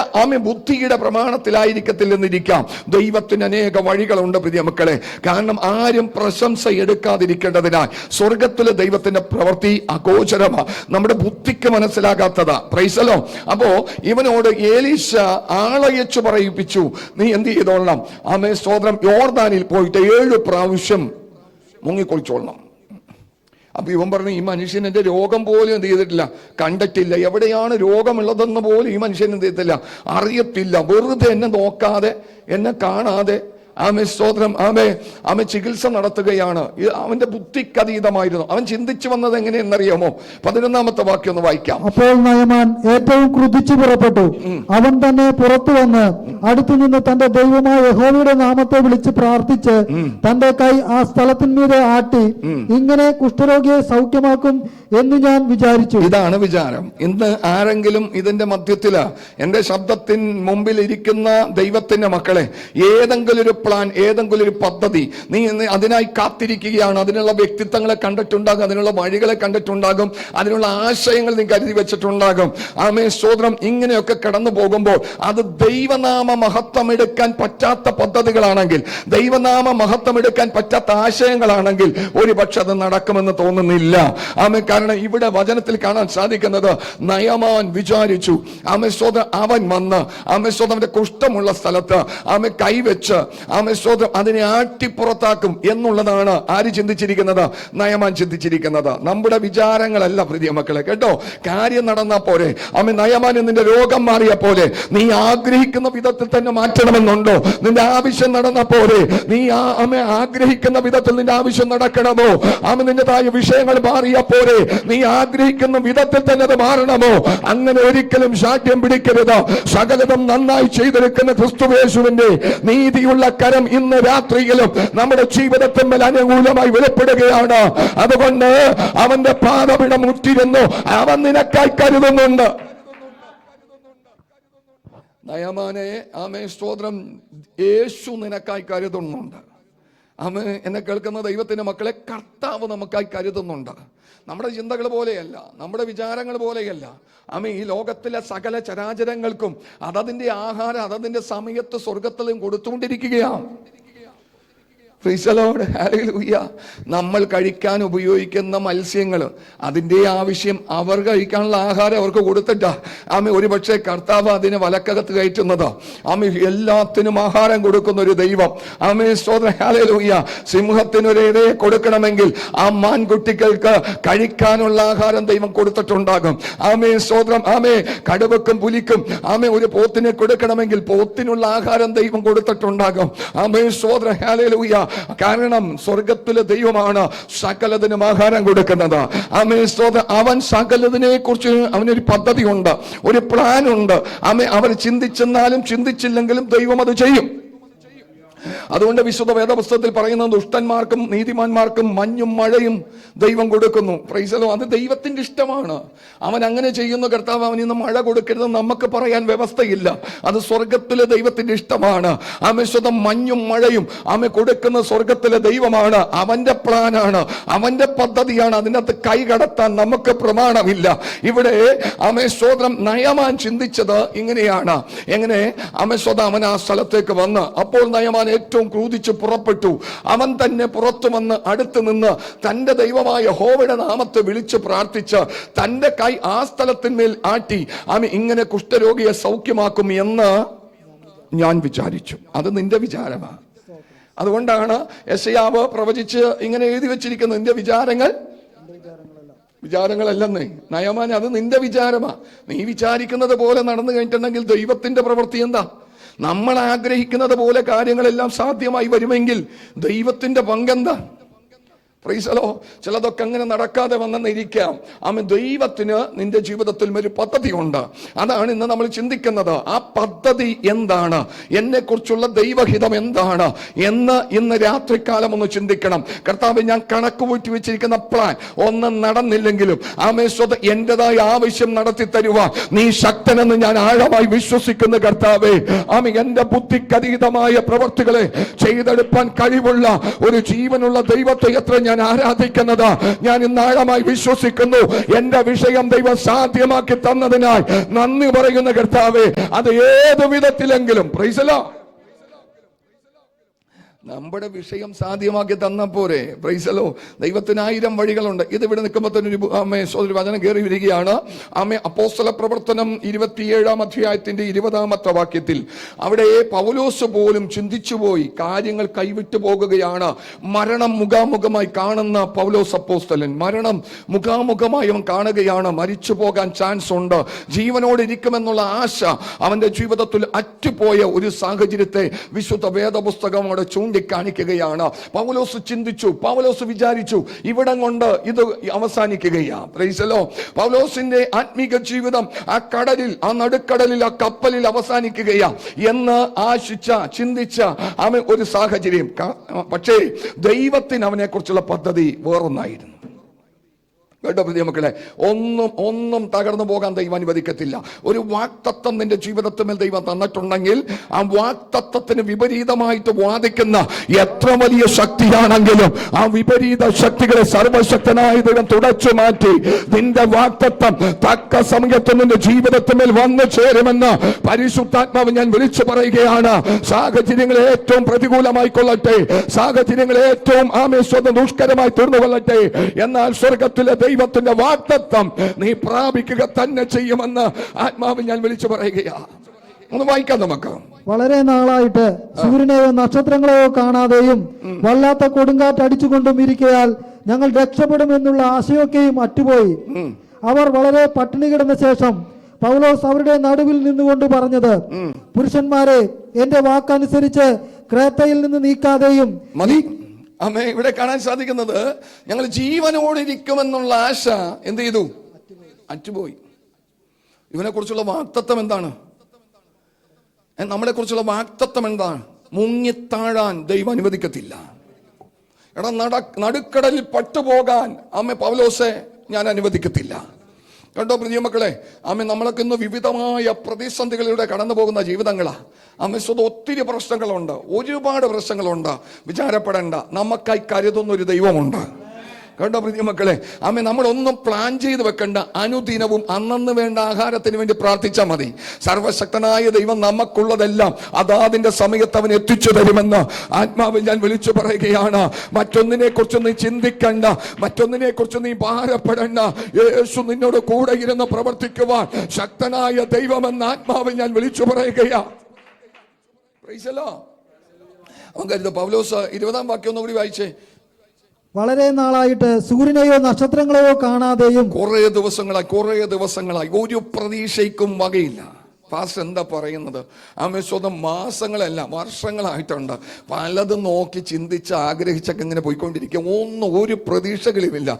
ബുദ്ധിയുടെ പ്രമാണത്തിലായിരിക്കത്തില്ലെന്നിരിക്കാം. ദൈവത്തിന് അനേക വഴികളുണ്ട് പ്രിയ മക്കളെ. കാരണം ആരും പ്രശംസ എടുക്കാതിരിക്കേണ്ടതിനാൽ സ്വർഗത്തിലെ ദൈവത്തിന്റെ പ്രവൃത്തി അഗോചരമാ, നമ്മുടെ ബുദ്ധിക്ക് മനസ്സിലാകാത്തതാ. പ്രൈസലോ. അപ്പോ ഇവനോട് എലീശ ആളയച്ചു പറയിപ്പിച്ചു, നീ എന്ത് ചെയ്തോളണം? സ്തോത്രം, യോർദാനിൽ പോയിട്ട് 7 പ്രാവശ്യം മുങ്ങിക്കൊളിച്ചോളണം. അപ്പൊ ഇവൻ പറഞ്ഞു, ഈ മനുഷ്യൻ എന്റെ രോഗം പോലും എന്ത് ചെയ്തിട്ടില്ല, കണ്ടിട്ടില്ല. എവിടെയാണ് രോഗമുള്ളതെന്ന് പോലും ഈ മനുഷ്യൻ എന്ത് ചെയ്തിട്ടില്ല, അറിയത്തില്ല. വെറുതെ എന്നെ നോക്കാതെ, എന്നെ കാണാതെ സ്തോത്രം ചികിത്സ നടത്തുകയാണ്. അവന്റെ ബുദ്ധിക്കതീതമായിരുന്നു. അവൻ ചിന്തിച്ചു വന്നത് എങ്ങനെയെന്നറിയാമോ? 11-ാമത്തെ വാക്യം ഒന്ന് വായിക്കാം. അപ്പോൾ നയമാൻ ഏറ്റവും ക്രുദ്ധിച്ചു പുറപ്പെട്ടു. അവൻ തന്നെ പുറത്തു വന്ന് അടുത്തു നിന്ന് തന്റെ ദൈവമായ യഹോവയുടെ നാമത്തെ വിളിച്ച് പ്രാർത്ഥിച്ച് തന്റെ കൈ ആ സ്ഥലത്തിന്മീതെ ആട്ടി, ഇങ്ങനെ കുഷ്ഠരോഗിയെ സൗഖ്യമാക്കും എന്ന് ഞാൻ വിചാരിച്ചു. ഇതാണ് വിചാരം. ഇന്ന് ആരെങ്കിലും ഇതിന്റെ മധ്യത്തില് എന്റെ ശബ്ദത്തിൻ മുമ്പിൽ ഇരിക്കുന്ന ദൈവത്തിന്റെ മക്കളെ, ഏതെങ്കിലും ഒരു പ്ലാൻ, ഏതെങ്കിലും ഒരു പദ്ധതി നീ അതിനായി കാത്തിരിക്കുകയാണ്. അതിനുള്ള വ്യക്തിത്വങ്ങളെ കണ്ടിട്ടുണ്ടാകും, അതിനുള്ള വഴികളെ കണ്ടിട്ടുണ്ടാകും, അതിനുള്ള ആശയങ്ങൾ നീ കരുതി വെച്ചിട്ടുണ്ടാകും. സ്തോത്രം, ഇങ്ങനെയൊക്കെ കടന്നു പോകുമ്പോൾ അത് ദൈവനാമ മഹത്വം എടുക്കാൻ പറ്റാത്ത പദ്ധതികളാണെങ്കിൽ, ദൈവനാമ മഹത്വം എടുക്കാൻ പറ്റാത്ത ആശയങ്ങളാണെങ്കിൽ ഒരു പക്ഷെ അത് നടക്കുമെന്ന് തോന്നുന്നില്ല. കാരണം ഇവിടെ വചനത്തിൽ കാണാൻ സാധിക്കുന്നത്, നയമാൻ വിചാരിച്ചു. സ്തോത്രം, അവൻ വന്ന് സ്തോത്രം അവന്റെ കുഷ്ഠമുള്ള സ്ഥലത്ത് കൈവച്ച് സ്തോത്രം അതിനെ ആട്ടിപ്പുറത്താക്കും എന്നുള്ളതാണ് ആര് ചിന്തിച്ചിരിക്കുന്നത്? നയമാൻ ചിന്തിച്ചിരിക്കുന്നത്. നമ്മുടെ വിചാരങ്ങളല്ല പ്രിയ മക്കളെ, കേട്ടോ. കാര്യം നടന്നാ പോരെ. നയമാൻ നിന്റെ രോഗം മാറിയ പോലെ നീ ആഗ്രഹിക്കുന്ന വിധത്തിൽ തന്നെ മാറ്റണമെന്നുണ്ടോ? നിന്റെ ആവശ്യം നടന്ന പോലെ നീ ആഗ്രഹിക്കുന്ന വിധത്തിൽ നിന്റെ ആവശ്യം നടക്കണമോ? നിന്റേതായ വിഷയങ്ങൾ മാറിയ പോലെ നീ ആഗ്രഹിക്കുന്ന വിധത്തിൽ തന്നെ അത് മാറണമോ? അങ്ങനെ ഒരിക്കലും ശാഠ്യം പിടിക്കരുത്. സകലതും നന്നായി ചെയ്തെടുക്കുന്ന ക്രിസ്തുയേശുവിന്റെ നീതിയുള്ള കരം ഇന്ന് രാത്രിയിലും നമ്മുടെ ജീവിതത്തിന്മേൽ അനുകൂലമായി വെളിപ്പെടുകയാണ്. അതുകൊണ്ട് അവന്റെ പാദപിടം മുറ്റിരുന്നു, അവൻ നിനക്കായി കരുതുന്നുണ്ട്. നയമാനെ സ്തോത്രം, യേശു നിനക്കായി കരുതുന്നുണ്ട്. എന്നെ കേൾക്കുന്ന ദൈവത്തിന്റെ മക്കളെ, കർത്താവ് നമുക്കായി കരുതുന്നുണ്ട്. നമ്മുടെ ചിന്തകൾ പോലെയല്ല, നമ്മുടെ വിചാരങ്ങൾ പോലെയല്ല. ഈ ലോകത്തിലെ സകല ചരാചരങ്ങൾക്കും അതതിന്റെ ആഹാരം അതതിന്റെ സമയത്ത് സ്വർഗത്തിലും കൊടുത്തുകൊണ്ടിരിക്കുകയാണ്. നമ്മൾ കഴിക്കാൻ ഉപയോഗിക്കുന്ന മത്സ്യങ്ങൾ, അതിൻ്റെ ആവശ്യം അവർ കഴിക്കാനുള്ള ആഹാരം അവർക്ക് കൊടുത്തിട്ടാ ഒരു പക്ഷേ കർത്താവ് അതിന് വലക്കകത്ത് കയറ്റുന്നത്. എല്ലാത്തിനും ആഹാരം കൊടുക്കുന്ന ഒരു ദൈവം. സ്തോത്രം, ഹല്ലേലൂയ. സിംഹത്തിനൊരു ഇരയെ കൊടുക്കണമെങ്കിൽ ആ മാൻകുട്ടികൾക്ക് കഴിക്കാനുള്ള ആഹാരം ദൈവം കൊടുത്തിട്ടുണ്ടാകും. സ്തോത്രം, കടുവക്കും പുലിക്കും ഒരു പോത്തിനെ കൊടുക്കണമെങ്കിൽ പോത്തിനുള്ള ആഹാരം ദൈവം കൊടുത്തിട്ടുണ്ടാകും. സ്തോത്രം, ഹല്ലേലൂയ. കാരണം സ്വർഗത്തിലെ ദൈവമാണ് സകലതിനും ആഹാരം കൊടുക്കുന്നത്. അവൻ സകലതിനെ കുറിച്ച് അവനൊരു പദ്ധതി ഉണ്ട്, ഒരു പ്ലാൻ ഉണ്ട്. അവർ ചിന്തിച്ചെന്നാലും ചിന്തിച്ചില്ലെങ്കിലും ദൈവം അത് ചെയ്യും. അതുകൊണ്ട് വിശുദ്ധ വേദപുസ്തകത്തിൽ പറയുന്നത്, ദുഷ്ടന്മാർക്കും നീതിമാന്മാർക്കും മഞ്ഞും മഴയും ദൈവം കൊടുക്കുന്നു. പ്രൈസലോ, അത് ദൈവത്തിന്റെ ഇഷ്ടമാണ്. അവൻ അങ്ങനെ ചെയ്യുന്നു. കർത്താവ് അവൻ ഇന്ന് മഴ കൊടുക്കരുതെന്ന് നമുക്ക് പറയാൻ വ്യവസ്ഥയില്ല. അത് സ്വർഗത്തിലെ ദൈവത്തിന്റെ ഇഷ്ടമാണ്. സ്വന്തം മഞ്ഞും മഴയും കൊടുക്കുന്ന സ്വർഗത്തിലെ ദൈവമാണ്. അവന്റെ പ്ലാനാണ്, അവന്റെ പദ്ധതിയാണ്. അതിനകത്ത് കൈ കടത്താൻ നമുക്ക് പ്രമാണമില്ല. ഇവിടെ സ്തോത്രം, നയമാൻ ചിന്തിച്ചത് ഇങ്ങനെയാണ്. എങ്ങനെ? സ്വന്തം അവൻ ആ സ്ഥലത്തേക്ക് വന്ന്, അപ്പോൾ നയമാൻ ഏറ്റവും ക്രോധിച്ച് പുറപ്പെട്ടു. അവൻ തന്നെ പുറത്തു വന്ന് അടുത്ത് നിന്ന് തന്റെ ദൈവമായ യഹോവയുടെ നാമത്തെ വിളിച്ച് പ്രാർത്ഥിച്ച് തന്റെ കൈ ആ സ്ഥലത്തിന്മേൽ ആട്ടി, ഇങ്ങനെ കുഷ്ഠരോഗിയെ സൗഖ്യമാക്കും എന്ന് ഞാൻ വിചാരിച്ചു. അത് നിന്റെ വിചാരമാണ്. അതുകൊണ്ടാണ് യെശയ്യാവ് പ്രവചിച്ച് ഇങ്ങനെ എഴുതി വെച്ചിരിക്കുന്നത്, നിന്റെ വിചാരങ്ങളല്ലെന്നേ. നയമാൻ, അത് നിന്റെ വിചാരമാ. നീ വിചാരിക്കുന്നത് പോലെ നടന്നു കഴിഞ്ഞിട്ടുണ്ടെങ്കിൽ ദൈവത്തിന്റെ പ്രവൃത്തി എന്താ? നമ്മൾ ആഗ്രഹിക്കുന്നത് പോലെ കാര്യങ്ങളെല്ലാം സാധ്യമായി വരുമെങ്കിൽ ദൈവത്തിന്റെ പങ്കെന്താ? പ്രൈസലോ. ചിലതൊക്കെ അങ്ങനെ നടക്കാതെ വന്നെന്നിരിക്കാം. ആമേൻ. ദൈവത്തിന് നിന്റെ ജീവിതത്തിൽ ഒരു പദ്ധതിയുണ്ട്. അതാണ് ഇന്ന് നമ്മൾ ചിന്തിക്കുന്നത്. ആ പദ്ധതി എന്താണ്, എന്നെ കുറിച്ചുള്ള ദൈവഹിതം എന്താണ് എന്ന് ഇന്ന് രാത്രികാലം ഒന്ന് ചിന്തിക്കണം. കർത്താവ്, ഞാൻ കണക്ക് കൂട്ടി വെച്ചിരിക്കുന്ന പ്ലാൻ ഒന്നും നടന്നില്ലെങ്കിലും ആമേൻ എന്റേതായ ആവശ്യം നടത്തി തരുവാൻ നീ ശക്തനെന്ന് ഞാൻ ആഴമായി വിശ്വസിക്കുന്ന കർത്താവേ, ആമേൻ, എന്റെ ബുദ്ധിക്കതീതമായ പ്രവർത്തികളെ ചെയ്തെടുപ്പാൻ കഴിവുള്ള ഒരു ജീവനുള്ള ദൈവത്തെ എത്ര ഞാൻ ആരാധിക്കുന്നത്. ഞാൻ ഇന്ന് ആഴമായി വിശ്വസിക്കുന്നു. എന്റെ വിഷയം ദൈവം സാധ്യമാക്കി തന്നതിനായി നന്ദി പറയുന്ന കർത്താവേ, അത് ഏത് വിധത്തിലെങ്കിലും പ്രൈസ് ദി ലോർഡ് നമ്മുടെ വിഷയം സാധ്യമാക്കി തന്നപ്പോരെ. പ്രൈസലോ. ദൈവത്തിന് 1000 വഴികളുണ്ട്. ഇത് ഇവിടെ നിൽക്കുമ്പോൾ തന്നെ ഒരു വചനം കയറി വരികയാണ്. അപ്പോസ്തല പ്രവർത്തനം 27-ാം അധ്യായത്തിന്റെ 20-ാമത്തെ വാക്യത്തിൽ അവിടെ പൗലോസ് പോലും ചിന്തിച്ചുപോയി, കാര്യങ്ങൾ കൈവിട്ടു പോകുകയാണ്. മരണം മുഖാമുഖമായി കാണുന്ന പൗലോസ് അപ്പോസ്തലൻ മരണം മുഖാമുഖമായി അവൻ കാണുകയാണ്. മരിച്ചു പോകാൻ ചാൻസ് ഉണ്ട്, ജീവനോട് ഇരിക്കുമെന്നുള്ള ആശ അവന്റെ ജീവിതത്തിൽ അറ്റുപോയ ഒരു സാഹചര്യത്തെ വിശുദ്ധ വേദപുസ്തകം അവിടെ കാണിക്കുകയാണ്. പൗലോസ് ചിന്തിച്ചു, പൗലോസ് വിചാരിച്ചു, ഇവിടം കൊണ്ട് ഇത് അവസാനിക്കുകയാണ്. Price the Lord. പൗലോസിന്റെ ആത്മീക ജീവിതം ആ കടലിൽ, ആ നടുക്കടലിൽ, ആ കപ്പലിൽ അവസാനിക്കുകയാണ് എന്ന് ആശിച്ച, ചിന്തിച്ച അവൻ ഒരു സാഹചര്യം. പക്ഷേ ദൈവത്തിന് അവനെ കുറിച്ചുള്ള പദ്ധതി വേറൊന്നായിരുന്നു. കേട്ടോ പ്രിയ മക്കളെ, ഒന്നും തകർന്നു പോകാൻ ദൈവം അനുവദിക്കത്തില്ല. ഒരു വാക്തത്വം നിന്റെ ജീവിതത്തിൽ ദൈവം തന്നിട്ടുണ്ടെങ്കിൽ ആ വാക്തത്വത്തിന് വിപരീതമായിട്ട് വാദിക്കുന്ന എത്ര വലിയ ശക്തിയാണെങ്കിലും ആ വിപരീത ശക്തികളെ സർവശക്തനായ ദൈവം തുടച്ചു മാറ്റി നിന്റെ വാക്തത്വം തക്ക സമയത്ത് നിന്റെ ജീവിതത്തിൽ വന്നു ചേരുമെന്ന് പരിശുദ്ധാത്മാവ് ഞാൻ വിളിച്ചു പറയുകയാണ്. സാഹചര്യങ്ങൾ ഏറ്റവും പ്രതികൂലമായി കൊള്ളട്ടെ, സാഹചര്യങ്ങൾ ഏറ്റവും ദുഷ്കരമായി തീർന്നു കൊള്ളട്ടെ, എന്നാൽ സ്വർഗത്തിലെ ദൈവത്തിന്റെ വാഗ്ദത്തം നീ പ്രാപിക്കുക തന്നെ ചെയ്യുമെന്ന് ആത്മാവിൽ ഞാൻ വിളിച്ചു പറയുകയാണ്. ഒന്ന് വായിക്കാം നമുക്ക്. വളരെ നാളായിട്ട് സൂര്യനെയോ നക്ഷത്രങ്ങളെയോ കാണാതെയും വല്ലാത്ത കൊടുങ്കാറ്റ് അടിച്ചുകൊണ്ടും ഇരിക്കയാൽ ഞങ്ങൾ രക്ഷപ്പെടുമെന്നുള്ള ആശയൊക്കെയും അറ്റുപോയി. അവർ വളരെ പട്ടിണി കിടന്ന ശേഷം പൗലോസ് അവരുടെ നടുവിൽ നിന്നുകൊണ്ട് പറഞ്ഞത്, പുരുഷന്മാരെ, എന്റെ വാക്കനുസരിച്ച് ക്രേത്തയിൽ നിന്ന് നീക്കാതെയും മതി. അമ്മേ, ഇവിടെ കാണാൻ സാധിക്കുന്നത് ഞങ്ങൾ ജീവനോടിരിക്കുമെന്നുള്ള ആശ എന്ത് ചെയ്തു? അറ്റുപോയി. ഇവനെ കുറിച്ചുള്ള വാക്തത്വം എന്താണ്? നമ്മളെ കുറിച്ചുള്ള വാക്തത്വം എന്താണ്? മുങ്ങിത്താഴാൻ ദൈവം അനുവദിക്കത്തില്ല. എടാ, നടുക്കടലിൽ പട്ടുപോകാൻ അമ്മ പൗലോസെ ഞാൻ അനുവദിക്കത്തില്ല. കണ്ടോ പ്രിയ മക്കളെ, ആമേ, നമ്മളൊക്കെ ഇന്ന് വിവിധമായ പ്രതിസന്ധികളിലൂടെ കടന്നു പോകുന്ന ജീവിതങ്ങളാ. ആമേ, ഒത്തിരി പ്രശ്നങ്ങളുണ്ട്, ഒരുപാട് പ്രശ്നങ്ങളുണ്ട്. വിചാരപ്പെടേണ്ട, നമുക്കായി കരുതുന്ന ഒരു ദൈവമുണ്ട്. കേട്ടോ പ്രിയ മക്കളെ, ആമേ, നമ്മളൊന്നും പ്ലാൻ ചെയ്ത് വെക്കണ്ട. അനുദിനവും അന്നന്ന് വേണ്ട ആഹാരത്തിന് വേണ്ടി പ്രാർത്ഥിച്ചാൽ മതി. സർവശക്തനായ ദൈവം നമുക്കുള്ളതെല്ലാം അതാതിന്റെ സമയത്ത് അവൻ എത്തിച്ചു തരുമെന്ന് ആത്മാവിൽ ഞാൻ വിളിച്ചു പറയുകയാണ്. മറ്റൊന്നിനെ കുറിച്ച് നീ ചിന്തിക്കണ്ട, മറ്റൊന്നിനെ കുറിച്ച് നീ ഭാരപ്പെടണ്ട. യേശു നിന്നോട് കൂടെ ഇരുന്ന് പ്രവർത്തിക്കുവാൻ ശക്തനായ ദൈവമെന്ന് ആത്മാവിൽ ഞാൻ വിളിച്ചു പറയുകയാണ്. Price the Lord. അവൻ കരുത പൗലോസ് 20-ാം വാക്യം ഒന്നുകൂടി വായിച്ചേ. വളരെ നാളായിട്ട് സൂര്യനെയോ നക്ഷത്രങ്ങളെയോ കാണാതെയും കുറേ ദിവസങ്ങളായി ഒരു പ്രതീക്ഷയ്ക്കും വകയില്ല. പാസ്റ്റർ എന്താ പറയുന്നത്? ആമേ, സ്വന്തം മാസങ്ങളല്ല വർഷങ്ങളായിട്ടുണ്ട് പലതും നോക്കി ചിന്തിച്ച് ആഗ്രഹിച്ചൊക്കെ ഇങ്ങനെ പോയിക്കൊണ്ടിരിക്കുക. ഒരു പ്രതീക്ഷകളുമില്ല.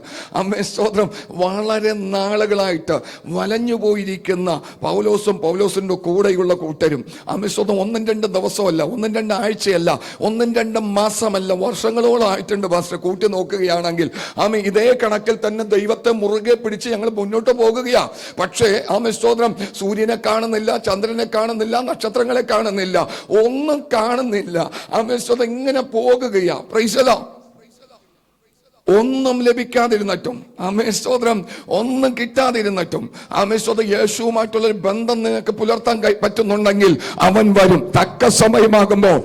ആമേ, സ്തോത്രം. വളരെ നാളുകളായിട്ട് വലഞ്ഞു പോയിരിക്കുന്ന പൗലോസും പൗലോസിന്റെ കൂടെയുള്ള കൂട്ടരും ആമേ, സ്വന്തം 1-2 ദിവസമല്ല, 1-2 ആഴ്ചയല്ല, 1-2 മാസമല്ല, വർഷങ്ങളോളം ആയിട്ടുണ്ട് പാസ്റ്റർ. കൂട്ടി നോക്കുകയാണെങ്കിൽ ആമേ, ഇതേ കണക്കിൽ തന്നെ ദൈവത്തെ മുറുകെ പിടിച്ച് ഞങ്ങൾ മുന്നോട്ട് പോകുകയാ. പക്ഷേ ആമേ, സ്തോത്രം, സൂര്യനെ കാണുന്നില്ല, ചന്ദ്രനെ കാണുന്നില്ല, നക്ഷത്രങ്ങളെ കാണുന്നില്ല, ഒന്നും കാണുന്നില്ല. ആമേശ്വരം ഇങ്ങനെ പോകുകയാ. Price the Lord. ഒന്നും ലഭിക്കാതിരുന്നിട്ടും ആമേശ്വരം ഒന്നും കിട്ടാതിരുന്നിട്ടും ആമേശ്വരം യേശുവുമായിട്ടുള്ളൊരു ബന്ധം നിങ്ങൾക്ക് പുലർത്താൻ പറ്റുന്നുണ്ടെങ്കിൽ അവൻ വരും. തക്ക സമയമാകുമ്പോൾ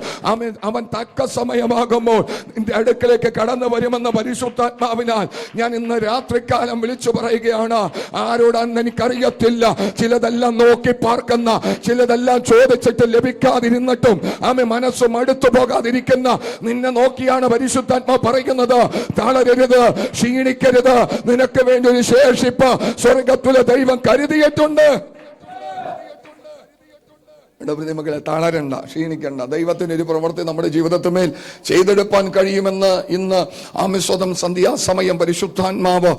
അവൻ തക്ക സമയമാകുമ്പോൾ നിന്റെ അടുക്കലേക്ക് കടന്നു വരുമെന്ന പരിശുദ്ധാത്മാവിനാൽ ഞാൻ ഇന്ന് രാത്രികാലം വിളിച്ചു പറയുകയാണ്. ആരോടാന്ന് എനിക്കറിയത്തില്ല. ചിലതെല്ലാം നോക്കി പാർക്കുന്ന, ചിലതെല്ലാം ചോദിച്ചിട്ട് ലഭിക്കാതിരുന്നിട്ടും ആമേ മനസ്സ് മടുത്തു പോകാതിരിക്കുന്ന നിന്നെ നോക്കിയാണ് പരിശുദ്ധാത്മാ പറയുന്നത്. തളരരുത്, ക്ഷീണിക്കരുത്. നിനക്ക് വേണ്ടി ഒരു ശേഷിപ്പ് സ്വർഗത്തിലെ ദൈവം കരുതിയിട്ടുണ്ട്. മകളെ തളരണ്ട, ക്ഷീണിക്കണ്ട. ദൈവത്തിന് ഒരു പ്രവൃത്തി നമ്മുടെ ജീവിതത്തിന്മേൽ ചെയ്തെടുപ്പാൻ കഴിയുമെന്ന് ഇന്ന് ആമേസ്തോത്രം സന്ധ്യാസമയം പരിശുദ്ധാത്മാവ്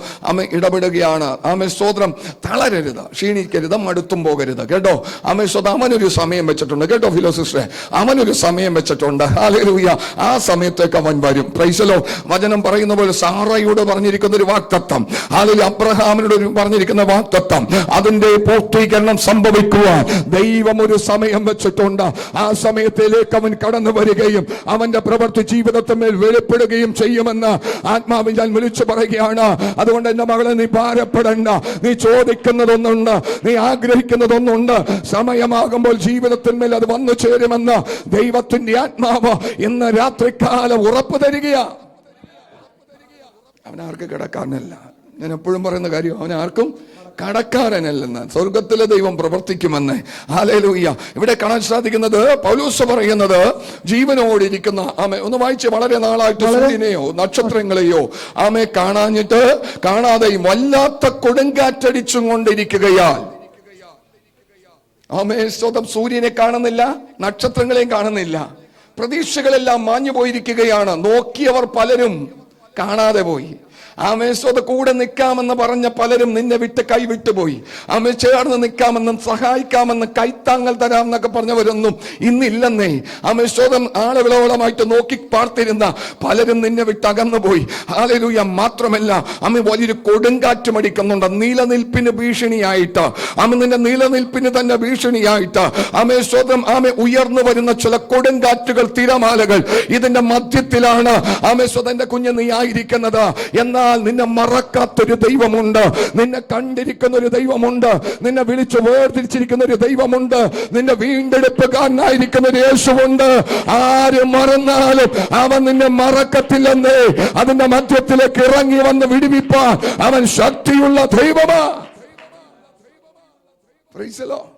ഇടപെടുകയാണ്. ആമേസ്തോത്രം തളരരുത്, ക്ഷീണിക്കരുത്, മടുത്തും പോകരുത് കേട്ടോ. ആമേസ്തോത്രം അവനൊരു സമയം വെച്ചിട്ടുണ്ട് കേട്ടോ ഫിലോ സിസ്റ്ററെ, അവനൊരു സമയം വെച്ചിട്ടുണ്ട്. ഹല്ലേലൂയ. ആ സമയത്തേക്ക് അവൻ വരും. Price the Lord. വചനം പറയുന്ന പോലെ സാറയോട് പറഞ്ഞിരിക്കുന്ന ഒരു വാഗ്ദത്തം, ഹല്ലേലൂയ, അബ്രഹാമിനോട് പറഞ്ഞിരിക്കുന്ന വാഗ്ദത്തം, അതിന്റെ പൂർത്തീകരണം സംഭവിക്കുവാൻ ദൈവം ഒരു സമയം വെച്ചിട്ടുണ്ട്. ആ സമയത്തിലേക്ക് അവൻ കടന്നു വരികയും അവന്റെ പ്രവൃത്തി ജീവിതത്തിന്മേൽ വെളിപ്പെടുകയും ചെയ്യുമെന്ന് ആത്മാവിൽ ഞാൻ വിളിച്ചു പറയുകയാണ്. അതുകൊണ്ട് എന്റെ മകളെ, നീ ഭാരപ്പെടണ്ട. നീ ചോദിക്കുന്നതൊന്നുണ്ട്, നീ ആഗ്രഹിക്കുന്നതൊന്നുണ്ട്. സമയമാകുമ്പോൾ ജീവിതത്തിന്മേൽ അത് വന്നു ചേരുമെന്ന് ദൈവത്തിന്റെ ആത്മാവ് ഇന്ന് രാത്രികാലം ഉറപ്പ് തരികയാ. അവനാർക്ക് കിടക്കാനല്ല, ഞാൻ എപ്പോഴും പറയുന്ന കാര്യം, അവനാർക്കും കടക്കാരനല്ലെന്ന്. സ്വർഗത്തിലെ ദൈവം പ്രവർത്തിക്കുമെന്ന്. ഹല്ലേലൂയ. ഇവിടെ കാണാൻ സാധിക്കുന്നത്, പൗലോസ് പറയുന്നത് ജീവനോടിരിക്കുന്ന ആമേ, ഒന്ന് വായിച്ച്, വളരെ നാളായിട്ട് സൂര്യനെയോ നക്ഷത്രങ്ങളെയോ ആമേ കാണാതെയും വല്ലാത്ത കൊടുങ്കാറ്റടിച്ചും കൊണ്ടിരിക്കുകയാൽ. ആമേ സ്തോത്രം. സൂര്യനെ കാണുന്നില്ല, നക്ഷത്രങ്ങളെയും കാണുന്നില്ല, പ്രതീക്ഷകളെല്ലാം മാഞ്ഞു പോയിരിക്കുകയാണ്. നോക്കിയവർ പലരും കാണാതെ പോയി. ആമേശ്വത കൂടെ നിൽക്കാമെന്ന് പറഞ്ഞ പലരും നിന്നെ വിട്ട് കൈവിട്ടുപോയി. ആമേ ചേർന്ന് നിൽക്കാമെന്നും സഹായിക്കാമെന്നും കൈത്താങ്ങൾ തരാമെന്നൊക്കെ പറഞ്ഞവരൊന്നും ഇന്നില്ലെന്നേ. ആമേശ്വതം ആളുകളോളമായിട്ട് നോക്കി പാർത്തിരുന്ന പലരും നിന്നെ വിട്ട് അകന്നുപോയി. ഹല്ലേലൂയ. മാത്രമല്ല, ആമേ വലിയൊരു കൊടുങ്കാറ്റും അടിക്കുന്നുണ്ട്, നിലനിൽപ്പിന് ഭീഷണിയായിട്ട്. ആമേ നിന്റെ നിലനിൽപ്പിന് തന്നെ ഭീഷണിയായിട്ട് ആമേശ്വതം ആമേ ഉയർന്നു വരുന്ന ചില കൊടുങ്കാറ്റുകൾ, തിരമാലകൾ, ഇതിന്റെ മധ്യത്തിലാണ് ആമേശ്വതന്റെ കുഞ്ഞ് നീ ആയിരിക്കുന്നത്. എന്നാൽ നിന്നെ മറക്കാത്തൊരു ദൈവമുണ്ട്, നിന്നെ കണ്ടിരിക്കുന്ന ഒരു ദൈവമുണ്ട്, നിന്നെ വിളിച്ചു വേർതിരിച്ചിരിക്കുന്ന ഒരു ദൈവമുണ്ട്, നിന്നെ വീണ്ടെടുപ്പുകാരനായിരിക്കുന്ന ഒരു യേശുവുണ്ട്. ആര് മറന്നാലും അവൻ നിന്നെ മറക്കത്തില്ലെന്നേ. അതിന്റെ മധ്യത്തിലേക്ക് ഇറങ്ങി വന്ന് വിടുവിപ്പാൻ അവൻ ശക്തിയുള്ള ദൈവമാ. Price the Lord.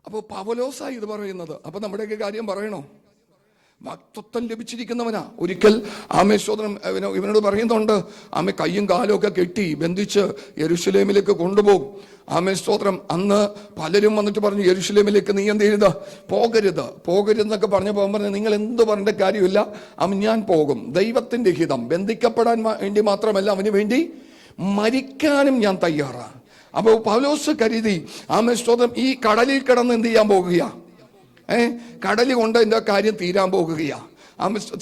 അപ്പൊ പൗലോസായി ഇത് പറയുന്നത്. അപ്പൊ നമ്മുടെയൊക്കെ കാര്യം പറയണോ? വാഗ്ദത്തം ലഭിച്ചിരിക്കുന്നവനാ. ഒരിക്കൽ ആമേശ്വരം ഇവനോട് പറയുന്നുണ്ട്, ആമേ കയ്യും കാലും ഒക്കെ കെട്ടി ബന്ധിച്ച് യെരൂശലേമിലേക്ക് കൊണ്ടുപോകും. ആമേസ്തോത്രം. അന്ന് പലരും വന്നിട്ട് പറഞ്ഞു, യെരൂശലേമിലേക്ക് നീ എന്ത് ചെയ്യരുത്, പോകരുതെന്നൊക്കെ പറഞ്ഞപ്പോൾ പറഞ്ഞു, നിങ്ങൾ എന്ത് പറഞ്ഞ കാര്യമില്ല, ഞാൻ പോകും. ദൈവത്തിന്റെ ഹിതം ബന്ധിക്കപ്പെടാൻ വേണ്ടി മാത്രമല്ല, അവന് വേണ്ടി മരിക്കാനും ഞാൻ തയ്യാറാണ്. അപ്പോൾ പൗലോസ് കരുതി, ആമേസ്തോത്രം, ഈ കടലിൽ കിടന്ന് എന്ത് ചെയ്യാൻ പോകുകയാ? കടല് കൊണ്ട് എൻ്റെ കാര്യം തീരാൻ പോകുകയാ.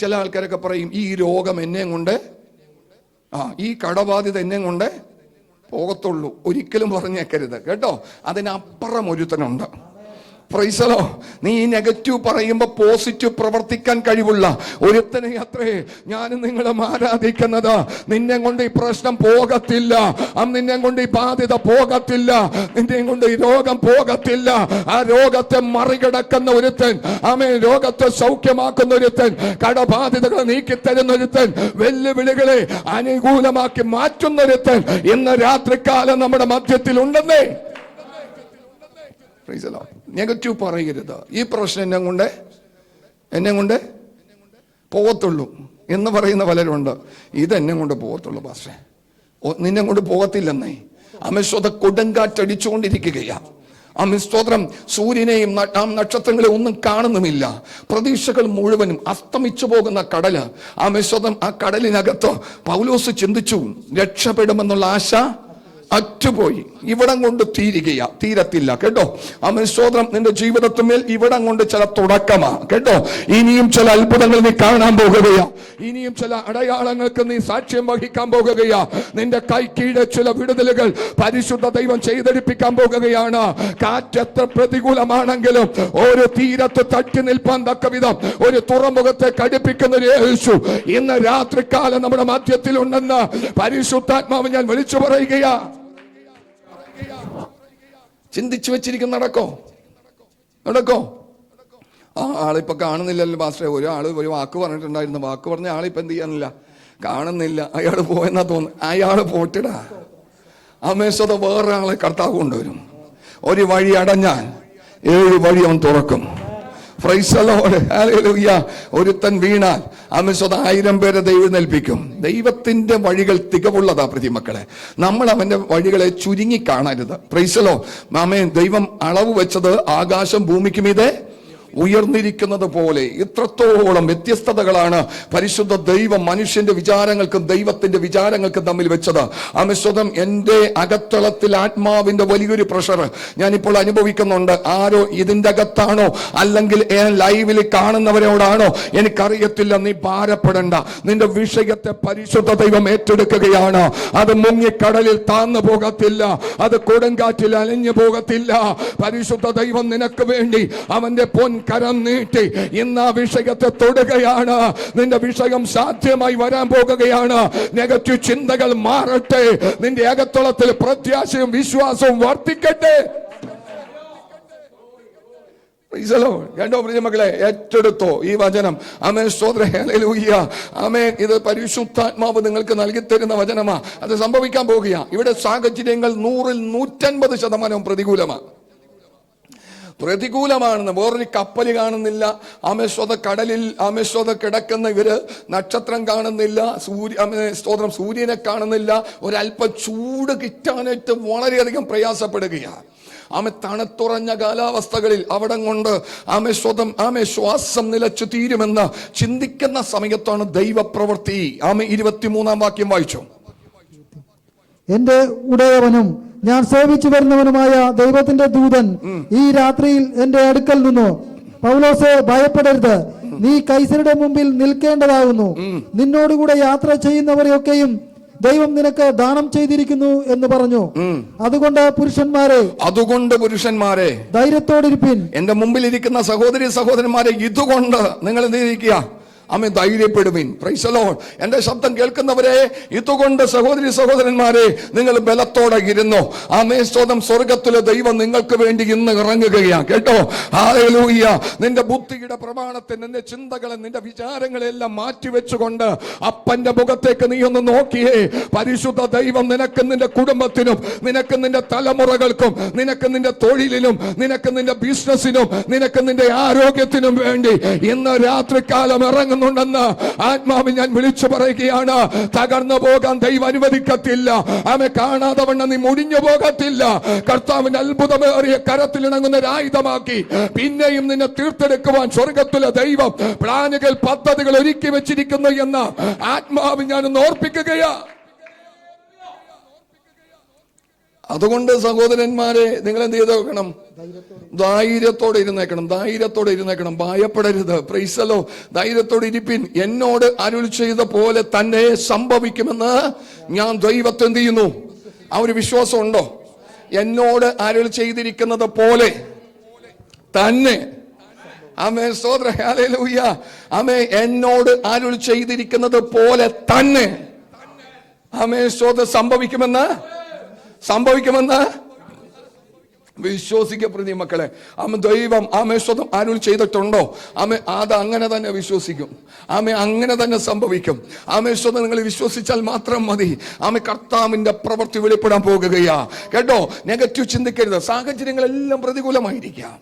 ചില ആൾക്കാരൊക്കെ പറയും, ഈ രോഗം എന്നെ കൊണ്ട്, ഈ കടബാധ്യത എന്നെ കൊണ്ട് പോകത്തുള്ളൂ. ഒരിക്കലും പറഞ്ഞേക്കരുത് കേട്ടോ. അതിനപ്പുറം ഒരുത്തനുണ്ട്. Praise the Lord. നീ നെഗറ്റീവ് പറയുമ്പോൾ പോസിറ്റീവ് പ്രവർത്തിക്കാൻ കഴിവുള്ള ഒരുത്തനെ അത്രേ ഞാനും നിങ്ങളും ആരാധിക്കുന്നത്. നിന്നെ കൊണ്ട് ഈ പ്രശ്നം പോകത്തില്ല, നിന്നെ കൊണ്ട് ഈ ബാധ്യത പോകത്തില്ല, നിന്നെ കൊണ്ട് ഈ രോഗം പോകത്തില്ല. ആ രോഗത്തെ മറികടക്കുന്ന ഒരുത്തൻ, രോഗത്തെ സൗഖ്യമാക്കുന്ന ഒരുത്തൻ, കടബാധ്യതകളെ നീക്കിത്തരുന്ന ഒരുത്തൻ, വെല്ലുവിളികളെ അനുകൂലമാക്കി മാറ്റുന്ന ഒരുത്തൻ ഇന്ന് രാത്രികാലം നമ്മുടെ മധ്യത്തിൽ ഉണ്ടെന്നേ. നെഗറ്റീവ് പറയരുത്. ഈ പ്രശ്നം എന്നെ കൊണ്ട് പോകത്തുള്ളൂ എന്ന് പറയുന്ന പലരുണ്ട്. ഇതെന്നെ കൊണ്ട് പോകത്തുള്ളൂ പക്ഷേ നിന്നെ കൊണ്ട് പോകത്തില്ലെന്നേ. അമിസ്തോത്രം. കൊടുങ്കാറ്റടിച്ചുകൊണ്ടിരിക്കുകയാ. അമിസ്തോത്രം. സൂര്യനെയും നക്ഷത്രങ്ങളെയും ഒന്നും കാണുന്നുമില്ല. പ്രതീക്ഷകൾ മുഴുവനും അസ്തമിച്ചു പോകുന്ന കടല്. അമിസ്തോത്രം. ആ കടലിനകത്ത് പൗലോസ് ചിന്തിച്ചു, രക്ഷപ്പെടുമെന്നുള്ള ആശ അറ്റുപോയി. ഇവിടം കൊണ്ട് തീരത്തില്ല കേട്ടോ. അമിസ്തോത്രം. നിന്റെ ജീവിതത്തിന്മേൽ ഇവിടം കൊണ്ട് ചില തുടക്കമാ കേട്ടോ. ഇനിയും ചില അത്ഭുതങ്ങൾ നീ കാണാൻ പോകുകയാ. ഇനിയും ചില അടയാളങ്ങൾക്ക് നീ സാക്ഷ്യം വഹിക്കാൻ പോകുകയാ. നിന്റെ കൈ കീഴെ ചില വിടുതലുകൾ പരിശുദ്ധ ദൈവം ചെയ്തെടുപ്പിക്കാൻ പോകുകയാണ്. കാറ്റെത്ര പ്രതികൂലമാണെങ്കിലും ഒരു തീരത്ത് തട്ടി നിൽപ്പാൻ തക്ക വിധം ഒരു തുറമുഖത്തെ കടുപ്പിക്കുന്ന ഒരു യേശു ഇന്ന് രാത്രികാലം നമ്മുടെ മധ്യത്തിലുണ്ടെന്ന് പരിശുദ്ധാത്മാവ് ഞാൻ വിളിച്ചു പറയുകയാ. ചിന്തിച്ചു വെച്ചിരിക്കുന്ന നടക്കോ. ആ ആളിപ്പോ കാണുന്നില്ലല്ലോ പാസ്റ്ററെ. ഒരു വാക്ക് പറഞ്ഞിട്ടുണ്ടായിരുന്നു. വാക്ക് പറഞ്ഞ ആളിപ്പോ എന്ത് ചെയ്യാനില്ല, കാണുന്നില്ല. അയാൾ പോയെന്നാ തോന്നുന്നു. അയാൾ പോട്ടിടാ. അമേശത വേറൊരാളെ കർത്താവ് കൊണ്ടുവരും. ഒരു വഴി അടഞ്ഞാൽ 7 വഴി അവൻ തുറക്കും. Price the Lord. ഹല്ലേലൂയ. ഒരുത്തൻ വീണാൽ സ്വതം 1000 പേരെ ദൈവം ഏൽപ്പിക്കും. ദൈവത്തിന്റെ വഴികൾ തികവുള്ളതാ പ്രതിമക്കളെ. നമ്മൾ അവന്റെ വഴികളെ ചുരുങ്ങി കാണരുത്. പ്രൈസലോ ആമേൻ. ദൈവം അളവ് വെച്ചത് ആകാശം ഭൂമിക്ക് മീതെ ഉയർന്നിരിക്കുന്നത് പോലെ ഇത്രത്തോളം വ്യത്യസ്തതകളാണ് പരിശുദ്ധ ദൈവം മനുഷ്യന്റെ വിചാരങ്ങൾക്കും ദൈവത്തിന്റെ വിചാരങ്ങൾക്കും തമ്മിൽ വെച്ചത്. സ്വതം എൻ്റെ അകത്തളത്തിൽ ആത്മാവിന്റെ വലിയൊരു പ്രഷർ ഞാനിപ്പോൾ അനുഭവിക്കുന്നുണ്ട്. ആരോ ഇതിന്റെ അകത്താണോ അല്ലെങ്കിൽ ലൈവിൽ കാണുന്നവരോടാണോ എനിക്കറിയത്തില്ല. നീ ഭാരപ്പെടണ്ട. നിന്റെ വിഷയത്തെ പരിശുദ്ധ ദൈവം ഏറ്റെടുക്കുകയാണ്. അത് മുങ്ങിക്കടലിൽ താന്നു പോകത്തില്ല. അത് കൊടുങ്കാറ്റിൽ അലിഞ്ഞു പോകത്തില്ല. പരിശുദ്ധ ദൈവം നിനക്ക് വേണ്ടി അവന്റെ കരം നീട്ടി ഇന്ന് ആ വിഷയത്തെ തൊടുകയാണ്. നിന്റെ വിഷയം സാധ്യമായി വരാൻ പോകുകയാണ്. നെഗറ്റീവ് ചിന്തകൾ മാറട്ടെ. നിന്റെ അകത്തളത്തിൽ പ്രത്യാശയും വിശ്വാസവും വർദ്ധിക്കട്ടെ. കണ്ടോ പ്രിയമക്കളെ, ഏറ്റെടുത്തോ ഈ വചനം. ആമേൻ. സ്തോത്രം. ഹല്ലേലൂയ. ആമേൻ. ഇത് പരിശുദ്ധാത്മാവ് നിങ്ങൾക്ക് നൽകി തരുന്ന വചനമാ. അത് സംഭവിക്കാൻ പോകുക. ഇവിടെ സാഹചര്യങ്ങൾ 100-ൽ 150% പ്രതികൂലമാണെന്ന്. വേറൊരു കപ്പൽ കാണുന്നില്ല. ആമേശ്വത കടലിൽ ആമേശ്വത കിടക്കുന്ന ഇവര് നക്ഷത്രം കാണുന്നില്ല. സൂര്യനെ കാണുന്നില്ല. ഒരല്പം ചൂട് കിട്ടാനായിട്ട് വളരെയധികം പ്രയാസപ്പെടുകയാണ്. തണുത്തുറഞ്ഞ കാലാവസ്ഥകളിൽ അവിടം കൊണ്ട് ശ്വാസം നിലച്ചു തീരുമെന്ന് ചിന്തിക്കുന്ന സമയത്താണ് ദൈവപ്രവൃത്തി. 23-ാം വാക്യം വായിച്ചു. എന്റെ ഉടയവനും ഞാൻ സേവിച്ചു വരുന്നവനുമായ ദൈവത്തിന്റെ ദൂതൻ ഈ രാത്രിയിൽ എന്റെ അടുക്കൽ നിന്നു, പൗലോസേ, ഭയപ്പെടരുത്, നീ കൈസരുടെ മുമ്പിൽ നിൽക്കേണ്ടതാകുന്നു. നിന്നോടുകൂടെ യാത്ര ചെയ്യുന്നവരെയൊക്കെയും ദൈവം നിനക്ക് ദാനം ചെയ്തിരിക്കുന്നു എന്ന് പറഞ്ഞു. അതുകൊണ്ട് പുരുഷന്മാരെ ധൈര്യത്തോടിരിപ്പിൻ. എന്റെ മുമ്പിൽ ഇരിക്കുന്ന സഹോദരി സഹോദരന്മാരെ, ഇതുകൊണ്ട് നിങ്ങൾ എന്തിരിക്കുക? ആമേൻ. ധൈര്യപ്പെടുവിൻ. Praise the Lord. എന്റെ ശബ്ദം കേൾക്കുന്നവരെ, ഇതുകൊണ്ട് സഹോദരി സഹോദരന്മാരെ നിങ്ങൾ ബലത്തോടെ ഇരുന്നു. ആമേൻ. സ്തോത്രം. സ്വർഗത്തിലെ ദൈവം നിങ്ങൾക്ക് വേണ്ടി ഇന്ന് ഇറങ്ങുകയാണ്. കേട്ടോ? ഹല്ലേലൂയ. നിന്റെ ബുദ്ധിയുടെ പ്രമാണത്തെ, നിന്റെ ചിന്തകളെ, നിന്റെ വിചാരങ്ങളെ എല്ലാം മാറ്റിവെച്ചുകൊണ്ട് അപ്പന്റെ മുഖത്തേക്ക് നീ ഒന്ന് നോക്കിയേ. പരിശുദ്ധ ദൈവം നിനക്ക് നിന്റെ കുടുംബത്തിനും നിനക്ക് നിന്റെ തലമുറകൾക്കും നിനക്ക് നിന്റെ തൊഴിലിനും നിനക്ക് നിന്റെ ബിസിനസിനും നിനക്ക് നിന്റെ ആരോഗ്യത്തിനും വേണ്ടി ഇന്ന് രാത്രികാലം ഇറങ്ങുന്നുണ്ടെന്ന് ആത്മാവിൽ ഞാൻ വിളിച്ചു പറയുകയാണ്. തകർന്നു പോകാൻ ദൈവം അനുവദിക്കത്തില്ല. ആമേ. കാണാതെ വണ്ണം നീ മുടിഞ്ഞു പോകത്തില്ല. കർത്താവിന്റെ അത്ഭുതമേറിയ കരത്തിലിണങ്ങുന്ന ഒരായുധമാക്കി പിന്നെയും നിന്നെ തീർത്തെടുക്കുവാൻ സ്വർഗത്തിലെ ദൈവം പ്ലാനുകൾ, പദ്ധതികൾ ഒരുക്കി വെച്ചിരിക്കുന്നു എന്ന് ആത്മാവിൽ ഞാൻ ഓർപ്പിക്കുകയാ. അതുകൊണ്ട് സഹോദരന്മാരെ, നിങ്ങൾ എന്ത് ചെയ്ത് വെക്കണം? ധൈര്യത്തോടെ ഇരുന്നേക്കണം. ഭയപ്പെടരുത്. Price the Lord. ധൈര്യത്തോടെ ഇരിപ്പിൻ. എന്നോട് അരുൾ ചെയ്ത പോലെ തന്നെ സംഭവിക്കുമെന്ന് ഞാൻ ദൈവത്തെ എന്ത് ചെയ്യുന്നു? ആ ഒരു വിശ്വാസം ഉണ്ടോ? എന്നോട് അരുൾ ചെയ്തിരിക്കുന്നത് പോലെ തന്നെ. ആമേൻ. സ്തോത്രം. ഹല്ലേലൂയ. ആമേൻ. എന്നോട് അരുൾ ചെയ്തിരിക്കുന്നത് പോലെ തന്നെ. ആമേൻ. സ്തോത്രം. സംഭവിക്കുമെന്ന് വിശ്വസിക്കപ്പെടുന്ന മക്കളെ. ദൈവം സ്വന്തം അരുൾ ചെയ്തിട്ടുണ്ടോ? അത് അങ്ങനെ തന്നെ വിശ്വസിക്കും. അങ്ങനെ തന്നെ സംഭവിക്കും. സ്വന്തം നിങ്ങൾ വിശ്വസിച്ചാൽ മാത്രം മതി. കർത്താവിന്റെ പ്രവൃത്തി വെളിപ്പെടാൻ പോകുകയാ. കേട്ടോ? നെഗറ്റീവ് ചിന്തിക്കരുത്. സാഹചര്യങ്ങളെല്ലാം പ്രതികൂലമായിരിക്കാം.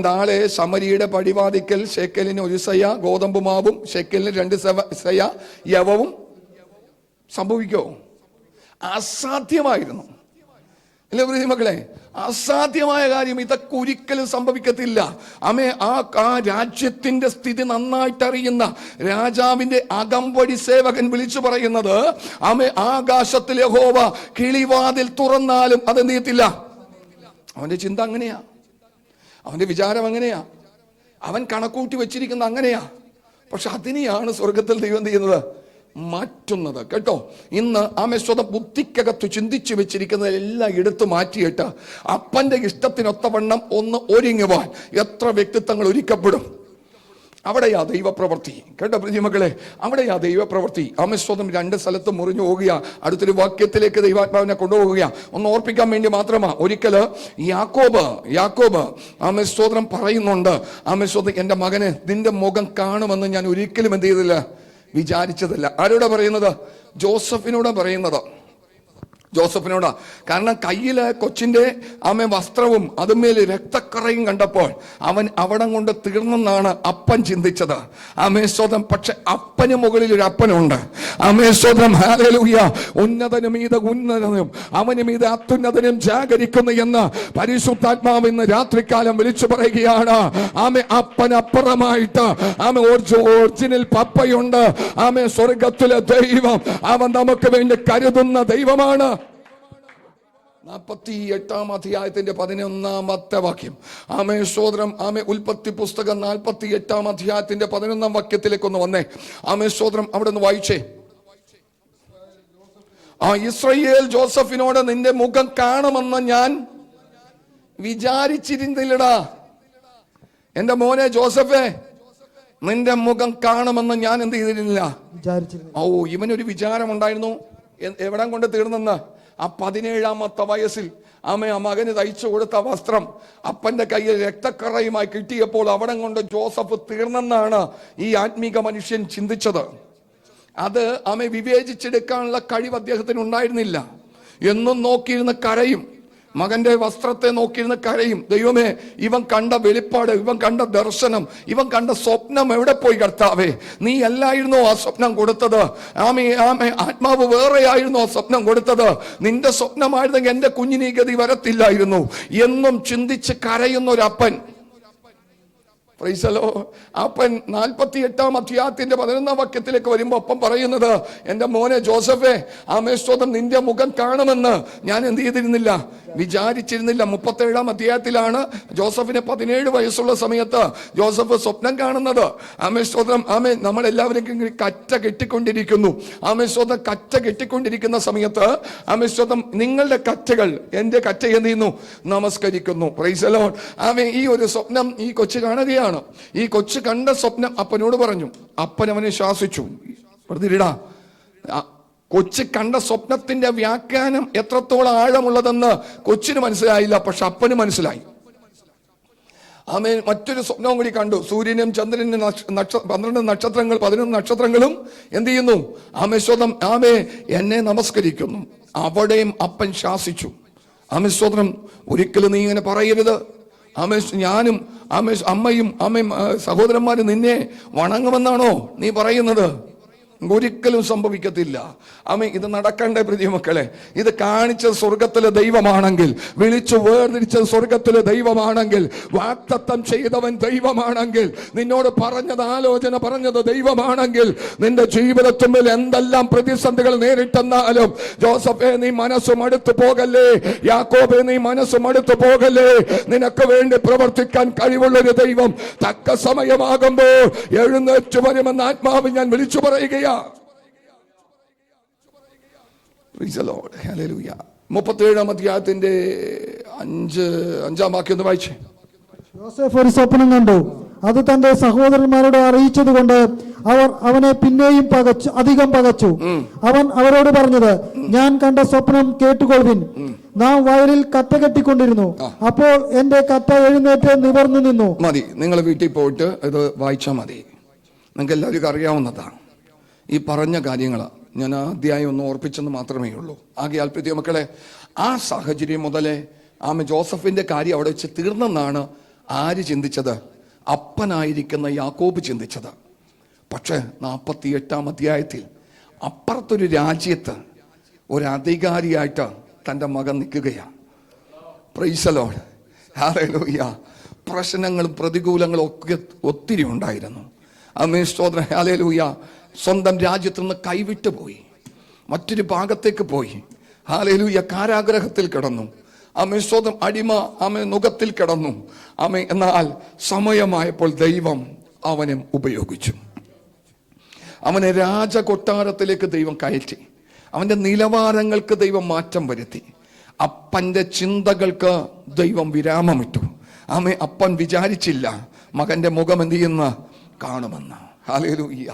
നാളെ ശമരിയുടെ പടിവാതിക്കൽ ശെക്കലിന് 1 സയ ഗോതമ്പ് മാവും ശെക്കലിന് 2 സയ യവവും സംഭവിക്കോ? അസാധ്യമായിരുന്നു. അല്ലേ മക്കളെ? അസാധ്യമായ കാര്യം. ഇതൊക്കെ ഒരിക്കലും സംഭവിക്കത്തില്ല. ആ രാജ്യത്തിന്റെ സ്ഥിതി നന്നായിട്ട് അറിയുന്ന രാജാവിന്റെ അകമ്പടി സേവകൻ വിളിച്ചു പറയുന്നത്, ആകാശത്തിൽ യഹോവ കിളിവാതിൽ തുറന്നാലും അതെന്ത് ചെയ്യത്തില്ല. അവന്റെ ചിന്ത അങ്ങനെയാ. അവന്റെ വിചാരം അങ്ങനെയാ. അവൻ കണക്കൂട്ടി വെച്ചിരിക്കുന്ന അങ്ങനെയാ. പക്ഷെ അതിനെയാണ് സ്വർഗത്തിൽ ദൈവം ചെയ്യുന്നത്, മാറ്റുന്നത്. കേട്ടോ? ഇന്ന് സ്വന്തം ബുദ്ധിക്കകത്ത് ചിന്തിച്ചു വെച്ചിരിക്കുന്നത് എല്ലാം എടുത്തു മാറ്റിയിട്ട് അപ്പന്റെ ഇഷ്ടത്തിനൊത്തവണ്ണം ഒന്ന് ഒരുങ്ങുവാൻ എത്ര വ്യക്തിത്വങ്ങൾ ഒരുക്കപ്പെടും. അവിടെയാ ദൈവപ്രവൃത്തി. കേട്ടോ പ്രിയമക്കളെ? അവിടെയാ ദൈവപ്രവൃത്തി. സ്വന്തം 2 സ്ഥലത്ത് മുറിഞ്ഞു പോവുക. അടുത്തൊരു വാക്യത്തിലേക്ക് ദൈവാത്മാവിനെ കൊണ്ടുപോവുക. ഒന്ന് ഓർപ്പിക്കാൻ വേണ്ടി മാത്രമാ. ഒരിക്കല് യാക്കോബ് സ്തോത്രം പറയുന്നുണ്ട്, സ്വന്തം എന്റെ മകന് നിന്റെ മുഖം കാണുമെന്ന് ഞാൻ ഒരിക്കലും എന്ത് ചെയ്തില്ല, വിചാരിച്ചതല്ല. ആരോടാ പറയുന്നത്? ജോസഫിനോടാ പറയുന്നത്. ജോസഫിനോടാ. കാരണം കയ്യില് കൊച്ചിന്റെ വസ്ത്രവും അതുമേൽ രക്തക്കറയും കണ്ടപ്പോൾ അവൻ അവിടം കൊണ്ട് തീർന്നെന്നാണ് അപ്പൻ ചിന്തിച്ചത്. സ്തോത്രം. പക്ഷെ അപ്പന് മുകളിൽ ഒരു അപ്പനുണ്ട്. സ്തോത്രം. ഹല്ലേലൂയ. ഉന്നതനും മീതെ ഉന്നതനും അവന് മീതെ അത്യുന്നതനും ജാഗരിക്കുന്നു എന്ന് പരിശുദ്ധാത്മാവ് ഇന്ന് രാത്രികാലം വിളിച്ചു പറയുകയാണ്. അപ്പനപ്പുറമായിട്ട് ഒറിജിനൽ പപ്പയുണ്ട്. സ്വർഗത്തിലെ ദൈവം അവൻ നമുക്ക് വേണ്ടി കരുതുന്ന ദൈവമാണ്. 48-ാം അധ്യായത്തിന്റെ 11-ാമത്തെ വാക്യം. സ്തോത്രം. ഉൽപ്പത്തി പുസ്തകം 48-ാം അധ്യായത്തിന്റെ 11-ാം വാക്യത്തിലേക്ക് ഒന്ന് വന്നേ. സ്തോത്രം. അവിടെ ഒന്ന് വായിച്ചേ. ഇസ്രായേൽ ജോസഫിനോട് നിന്റെ മുഖം കാണുമെന്ന് ഞാൻ വിചാരിച്ചിരുന്നില്ലടാ. എന്റെ മോനെ ജോസഫേ, നിന്റെ മുഖം കാണുമെന്ന് ഞാൻ എന്ത് ചെയ്തിരുന്നില്ല, ഇവനൊരു വിചാരം ഉണ്ടായിരുന്നു. എവിടം കൊണ്ട് തീർന്നെന്ന്? ആ 17-ാമത്തെ വയസ്സിൽ ആ മകന് തയ്ച്ചു കൊടുത്ത വസ്ത്രം അപ്പന്റെ കയ്യിൽ രക്തക്കറയുമായി കിട്ടിയപ്പോൾ അവിടം കൊണ്ട് ജോസഫ് തീർന്നെന്നാണ് ഈ ആത്മീക മനുഷ്യൻ ചിന്തിച്ചത്. അത് വിവേചിച്ചെടുക്കാനുള്ള കഴിവ് അദ്ദേഹത്തിന് ഉണ്ടായിരുന്നില്ല. എന്നും നോക്കിയിരുന്ന കരയും, മകന്റെ വസ്ത്രത്തെ നോക്കിയിരുന്ന കരയും. ദൈവമേ, ഇവൻ കണ്ട വെളിപ്പാട്, ഇവൻ കണ്ട ദർശനം, ഇവൻ കണ്ട സ്വപ്നം എവിടെ പോയി കർത്താവേ? നീ അല്ലായിരുന്നോ ആ സ്വപ്നം കൊടുത്തത്? ആത്മാവ് വേറെയായിരുന്നോ സ്വപ്നം കൊടുത്തത്? നിന്റെ സ്വപ്നമായിരുന്നെങ്കിൽ എന്റെ കുഞ്ഞിന് ഈ ഗതി വരത്തില്ലായിരുന്നു എന്നും ചിന്തിച്ച് കരയുന്ന ഒരു അപ്പൻ. അപ്പൻ 48-ാം അധ്യായത്തിന്റെ 11-ാം വാക്യത്തിലേക്ക് വരുമ്പോ അപ്പം പറയുന്നത്, എന്റെ മോനെ ജോസഫേ, സ്തോത്രം, നിന്റെ മുഖം കാണുമെന്ന് ഞാൻ എന്ത് ചെയ്തിരുന്നില്ല, വിചാരിച്ചിരുന്നില്ല. 37-ാം അധ്യായത്തിലാണ് ജോസഫിന് 17 വയസ്സുള്ള സമയത്ത് ജോസഫ് സ്വപ്നം കാണുന്നത്. സ്തോത്രം. നമ്മളെല്ലാവരും കറ്റ കെട്ടിക്കൊണ്ടിരിക്കുന്നു. സ്തോത്രം. കറ്റ കെട്ടിക്കൊണ്ടിരിക്കുന്ന സമയത്ത് സ്തോത്രം, നിങ്ങളുടെ കറ്റകൾ എന്റെ കറ്റ എന്ത് ചെയ്യുന്നു, നമസ്കരിക്കുന്നു. Praise the Lord. ഈ ഒരു സ്വപ്നം ഈ കൊച്ചു കാണുകയാണ്. ഈ കൊച്ചു കണ്ട സ്വപ്നം അപ്പനോട് പറഞ്ഞു. അപ്പൻ അവനെ ശാസിച്ചു. പ്രതിടാ, കൊച്ചു കണ്ട സ്വപ്നത്തിന്റെ വ്യാഖ്യാനം എത്രത്തോളം ആഴമുള്ളതെന്ന് കൊച്ചിന് മനസ്സിലായില്ല, പക്ഷെ അപ്പന് മനസ്സിലായി. മറ്റൊരു സ്വപ്നവും കൂടി കണ്ടു. സൂര്യനും ചന്ദ്രനും 12 നക്ഷത്രങ്ങൾ 11 നക്ഷത്രങ്ങളും എന്ത് ചെയ്യുന്നു, സ്തോത്രം, എന്നെ നമസ്കരിക്കുന്നു. അവിടെയും അപ്പൻ ശാസിച്ചു. സ്തോത്രം. ഒരിക്കലും നീ ഇങ്ങനെ പറയരുത്. ഞാനും അമ്മയും സഹോദരന്മാരും നിന്നെ വണങ്ങുമെന്നാണോ നീ പറയുന്നത്? ഒരിക്കലും സംഭവിക്കത്തില്ല. ഇത് നടക്കണ്ടേ പ്രിയമക്കളെ? ഇത് കാണിച്ച സ്വർഗത്തിലെ ദൈവമാണെങ്കിൽ, വിളിച്ചു വേർതിരിച്ച സ്വർഗത്തിലെ ദൈവമാണെങ്കിൽ, വാഗ്ദത്തം ചെയ്തവൻ ദൈവമാണെങ്കിൽ, നിന്നോട് പറഞ്ഞത് ആലോചന പറഞ്ഞത് ദൈവമാണെങ്കിൽ, നിന്റെ ജീവിതത്തിൽ എന്തെല്ലാം പ്രതിസന്ധികൾ നേരിട്ടെന്നാലും ജോസഫേ, നീ മനസ്സ് മടുത്തു പോകല്ലേ. യാക്കോബേ, നീ മനസ്സ് മടുത്തു പോകല്ലേ. നിനക്ക് വേണ്ടി പ്രവർത്തിക്കാൻ കഴിവുള്ളൊരു ദൈവം തക്ക സമയമാകുമ്പോൾ എഴുന്നേറ്റ് വരുമെന്ന് ആത്മാവ് ഞാൻ വിളിച്ചു പറയുകയാണ്. 37-ാം അധ്യായത്തിന്റെ 5-ാം വാക്യം ഒന്ന് വായിച്ചേ. യോസേഫ് ഒരു സ്വപ്നം കണ്ടു. അത് തന്റെ സഹോദരന്മാരോട് അറിയിച്ചത് കൊണ്ട് അവർ അവനെ പിന്നെയും അധികം പകച്ചു. അവൻ അവരോട് പറഞ്ഞത്, ഞാൻ കണ്ട സ്വപ്നം കേട്ടുകൊള്ളുവിൻ. നാം വയലിൽ കറ്റ കെട്ടിക്കൊണ്ടിരുന്നു. അപ്പോൾ എന്റെ കറ്റ എഴുന്നേറ്റ് നിവർന്നു നിന്നു. മതി, നിങ്ങൾ വീട്ടിൽ പോയിട്ട് ഇത് വായിച്ചാൽ മതി. നിങ്ങൾക്ക് എല്ലാവർക്കും അറിയാവുന്നതാണ് ഈ പറഞ്ഞ കാര്യങ്ങൾ. ഞാൻ ആ അധ്യായം ഒന്ന് ഓർപ്പിച്ചെന്ന് മാത്രമേ ഉള്ളൂ. ആകയാൽ പ്രിയ മക്കളെ, ആ സാഹചര്യം മുതലേ ജോസഫിന്റെ കാര്യം അവിടെ വെച്ച് തീർന്നെന്നാണ് ആര് ചിന്തിച്ചത്? അപ്പനായിരിക്കുന്ന യാക്കോബ് ചിന്തിച്ചത്. പക്ഷെ 48-ാം അധ്യായത്തിൽ അപ്പുറത്തൊരു രാജ്യത്ത് ഒരു അധികാരിയായിട്ട് തൻ്റെ മകൻ നിൽക്കുകയാണ്. Price the Lord. ഹല്ലേലൂയ. പ്രശ്നങ്ങളും പ്രതികൂലങ്ങളും ഒക്കെ ഒത്തിരി ഉണ്ടായിരുന്നു. സ്തോത്രം. ഹല്ലേലൂയ. സ്വന്തം രാജ്യത്ത് നിന്ന് കൈവിട്ടു പോയി, മറ്റൊരു ഭാഗത്തേക്ക് പോയി. ഹല്ലേലൂയ. കാരാഗ്രഹത്തിൽ കിടന്നു. സ്തോത്രം. അടിമ നുകത്തിൽ കിടന്നു. എന്നാൽ സമയമായപ്പോൾ ദൈവം അവനെ ഉപയോഗിച്ചു. അവനെ രാജകൊട്ടാരത്തിലേക്ക് ദൈവം കയറ്റി. അവന്റെ നിലവാരങ്ങൾക്ക് ദൈവം മാറ്റം വരുത്തി. അപ്പന്റെ ചിന്തകൾക്ക് ദൈവം വിരാമമിട്ടു. അപ്പൻ വിചാരിച്ചില്ല മകന്റെ മുഖം എന്ത് ചെയ്യുന്ന കാണുമെന്ന്. ഹല്ലേലൂയ.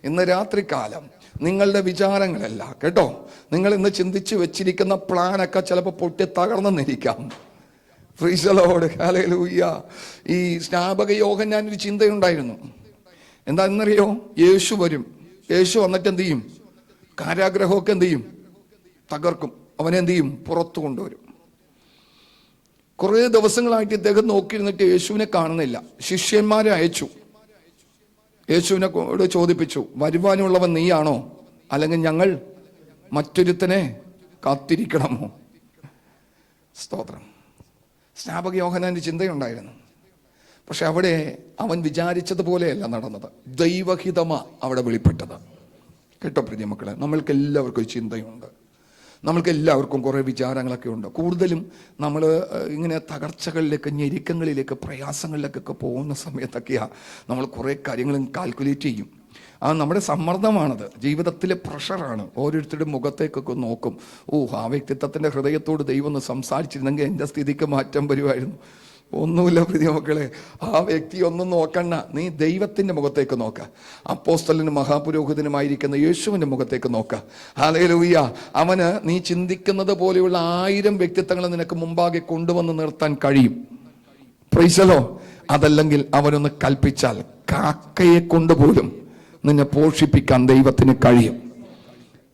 ഇന്ന് രാത്രികാലം നിങ്ങളുടെ വിചാരങ്ങളല്ല കേട്ടോ, നിങ്ങൾ ഇന്ന് ചിന്തിച്ചു വെച്ചിരിക്കുന്ന പ്ലാനൊക്കെ ചിലപ്പോൾ പൊട്ടി തകർന്നെന്നിരിക്കാം. Praise the Lord. ഹല്ലേലൂയ. ഈ സ്നാപക യോഹന്നാനൊരു ചിന്തയുണ്ടായിരുന്നു. എന്താണെന്നറിയോ? യേശു വരും. യേശു വന്നിട്ട് എന്ത് ചെയ്യും? കാരാഗ്രഹമൊക്കെ എന്ത് ചെയ്യും? തകർക്കും. അവനെന്ത് ചെയ്യും? പുറത്തു കൊണ്ടുവരും. കുറേ ദിവസങ്ങളായിട്ട് ഇദ്ദേഹം നോക്കിയിരുന്നിട്ട് യേശുവിനെ കാണുന്നില്ല. ശിഷ്യന്മാരെ അയച്ചു. യേശുവിനോട് ചോദിപ്പിച്ചു, വരുവാനുള്ളവൻ നീയാണോ, അല്ലെങ്കിൽ ഞങ്ങൾ മറ്റൊരുത്തനെ കാത്തിരിക്കണമോ? സ്തോത്രം. സ്നാപക യോഹന്നാന്റെ ചിന്തയുണ്ടായിരുന്നു. പക്ഷെ അവിടെ അവൻ വിചാരിച്ചതുപോലെയല്ല നടന്നത്. ദൈവഹിതമാ അവിടെ വെളിപ്പെട്ടത്. കേട്ടോ പ്രിയ മക്കളെ, നമ്മൾക്ക് എല്ലാവർക്കും ഒരു ചിന്തയുണ്ട്. നമ്മൾക്ക് എല്ലാവർക്കും കുറേ വിചാരങ്ങളൊക്കെ ഉണ്ട്. കൂടുതലും നമ്മൾ ഇങ്ങനെ തകർച്ചകളിലേക്ക്, ഞെരുക്കങ്ങളിലേക്ക്, പ്രയാസങ്ങളിലേക്കൊക്കെ പോകുന്ന സമയത്തൊക്കെയാണ് നമ്മൾ കുറേ കാര്യങ്ങളും കാൽക്കുലേറ്റ് ചെയ്യും. നമ്മുടെ സമ്മർദ്ദമാണത്, ജീവിതത്തിലെ പ്രഷറാണ്. ഓരോരുത്തരുടെ മുഖത്തേക്കൊക്കെ നോക്കും, ആ വ്യക്തിത്വത്തിൻ്റെ ഹൃദയത്തോട് ദൈവം ഒന്ന് സംസാരിച്ചിരുന്നെങ്കിൽ എൻ്റെ സ്ഥിതിക്ക് മാറ്റം വരുമായിരുന്നു. ഒന്നുമില്ല പ്രിയ മക്കളെ, ആ വ്യക്തി ഒന്നും നോക്കണ്ട, നീ ദൈവത്തിൻ്റെ മുഖത്തേക്ക് നോക്ക. അപ്പോസ്തലനും മഹാപുരോഹിതനുമായിരിക്കുന്ന യേശുവിൻ്റെ മുഖത്തേക്ക് നോക്ക. ഹല്ലേലൂയ. അവന് നീ ചിന്തിക്കുന്നത് പോലെയുള്ള 1000 വ്യക്തിത്വങ്ങളെ നിനക്ക് മുമ്പാകെ കൊണ്ടുവന്ന് നിർത്താൻ കഴിയും. പ്രൈസലോ. അതല്ലെങ്കിൽ അവനൊന്ന് കൽപ്പിച്ചാൽ കാക്കയെ കൊണ്ടുപോലും നിന്നെ പോഷിപ്പിക്കാൻ ദൈവത്തിന് കഴിയും.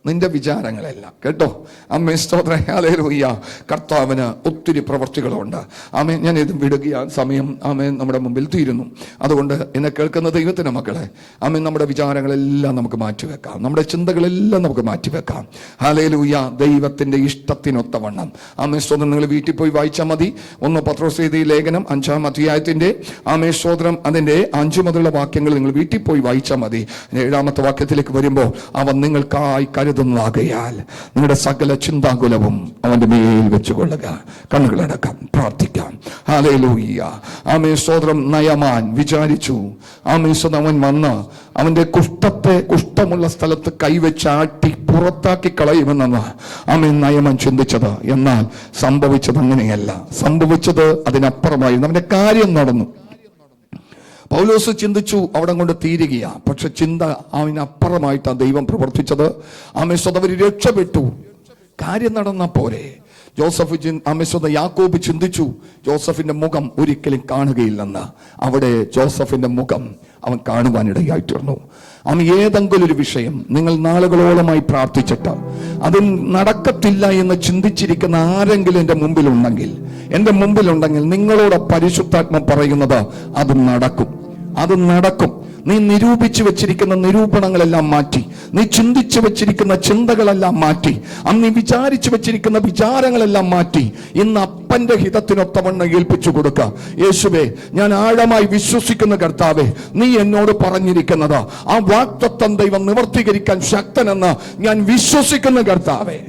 നിന്റെ വിചാരങ്ങളല്ല. കേട്ടോ അമ്മേ, സ്തോത്രം. ഹല്ലേലൂയ. കർത്താവിന് ഒത്തിരി പ്രവർത്തികളുണ്ട്. ആമേ, ഞാൻ ഇത് വിടുകയാണ്, സമയം ആമേ നമ്മുടെ മുമ്പിൽ തീരുന്നു. അതുകൊണ്ട് എന്നെ കേൾക്കുന്ന ദൈവത്തിൻ്റെ മക്കളെ, ആമേ, നമ്മുടെ വിചാരങ്ങളെല്ലാം നമുക്ക് മാറ്റിവെക്കാം, നമ്മുടെ ചിന്തകളെല്ലാം നമുക്ക് മാറ്റിവെക്കാം. ഹല്ലേലൂയ. ദൈവത്തിൻ്റെ ഇഷ്ടത്തിനൊത്തവണ്ണം. ആമേ, സ്തോത്രം. നിങ്ങൾ വീട്ടിൽ പോയി വായിച്ചാൽ മതി. 1 പത്രോസ് എഴുതിയ ലേഖനം 5-ാം അധ്യായത്തിൻ്റെ ആമേ, സ്തോത്രം, അതിൻ്റെ 5 മുതലുള്ള വാക്യങ്ങൾ നിങ്ങൾ വീട്ടിൽ പോയി വായിച്ചാൽ മതി. 7-ാമത്തെ വാക്യത്തിലേക്ക് വരുമ്പോൾ, അവൻ നിങ്ങൾക്കായി കരുതുന്നതാകയാൽ നിങ്ങളുടെ സകല ചിന്താകുലവും അവന്റെ മേൽ വെച്ചുകൊള്ളുക. കണ്ണുകളടക്കാം, പ്രാർത്ഥിക്കാം. ഹല്ലേലൂയ. ആമേൻ, സ്തോത്രം. നയമാൻ വിചാരിച്ചു, ആമേൻ, അവൻ വന്ന് അവന്റെ കുഷ്ഠമുള്ള സ്ഥലത്ത് കൈവച്ചാട്ടി പുറത്താക്കി കളയുമെന്നാണ് ആമേൻ നയമാൻ ചിന്തിച്ചത്. എന്നാൽ സംഭവിച്ചത് അങ്ങനെയല്ല. സംഭവിച്ചത് അതിനപ്പുറമായിരുന്നു. അവന്റെ കാര്യം നടന്നു. പൗലോസ് ചിന്തിച്ചു, അവിടെ കൊണ്ട് തീരുകയാ. പക്ഷെ ചിന്ത അതിനപ്പുറമായിട്ടാണ് ദൈവം പ്രവർത്തിച്ചത്. അവർ രക്ഷപ്പെട്ടു. കാര്യം നടന്ന പോരെ. യാക്കോബ് ചിന്തിച്ചു, ജോസഫിന്റെ മുഖം ഒരിക്കലും കാണുകയില്ലെന്ന്. അവിടെ ജോസഫിന്റെ മുഖം അവൻ കാണുവാനിടയായിത്തീർന്നു. അവൻ ഏതെങ്കിലും ഒരു വിഷയം നിങ്ങൾ നാളുകളോളമായി പ്രാർത്ഥിച്ചിട്ട് അത് നടക്കത്തില്ല എന്ന് ചിന്തിച്ചിരിക്കുന്ന ആരെങ്കിലും എൻ്റെ മുമ്പിലുണ്ടെങ്കിൽ നിങ്ങളോട് പരിശുദ്ധാത്മ പറയുന്നത് അത് നടക്കും. അത് നടക്കും. നീ നിരൂപിച്ചു വെച്ചിരിക്കുന്ന നിരൂപണങ്ങളെല്ലാം മാറ്റി, നീ ചിന്തിച്ചു വെച്ചിരിക്കുന്ന ചിന്തകളെല്ലാം മാറ്റി, നീ വിചാരിച്ചു വെച്ചിരിക്കുന്ന വിചാരങ്ങളെല്ലാം മാറ്റി ഇന്ന് അപ്പന്റെ ഹിതത്തിനൊത്തവണ്ണം ഏൽപ്പിച്ചു കൊടുക്കുക. യേശുവേ, ഞാൻ ആഴമായി വിശ്വസിക്കുന്ന കർത്താവേ, നീ എന്നോട് പറഞ്ഞിരിക്കുന്നത് ആ വാഗ്ദത്തം ദൈവം നിവർത്തീകരിക്കാൻ ശക്തനെന്ന് ഞാൻ വിശ്വസിക്കുന്ന കർത്താവേ,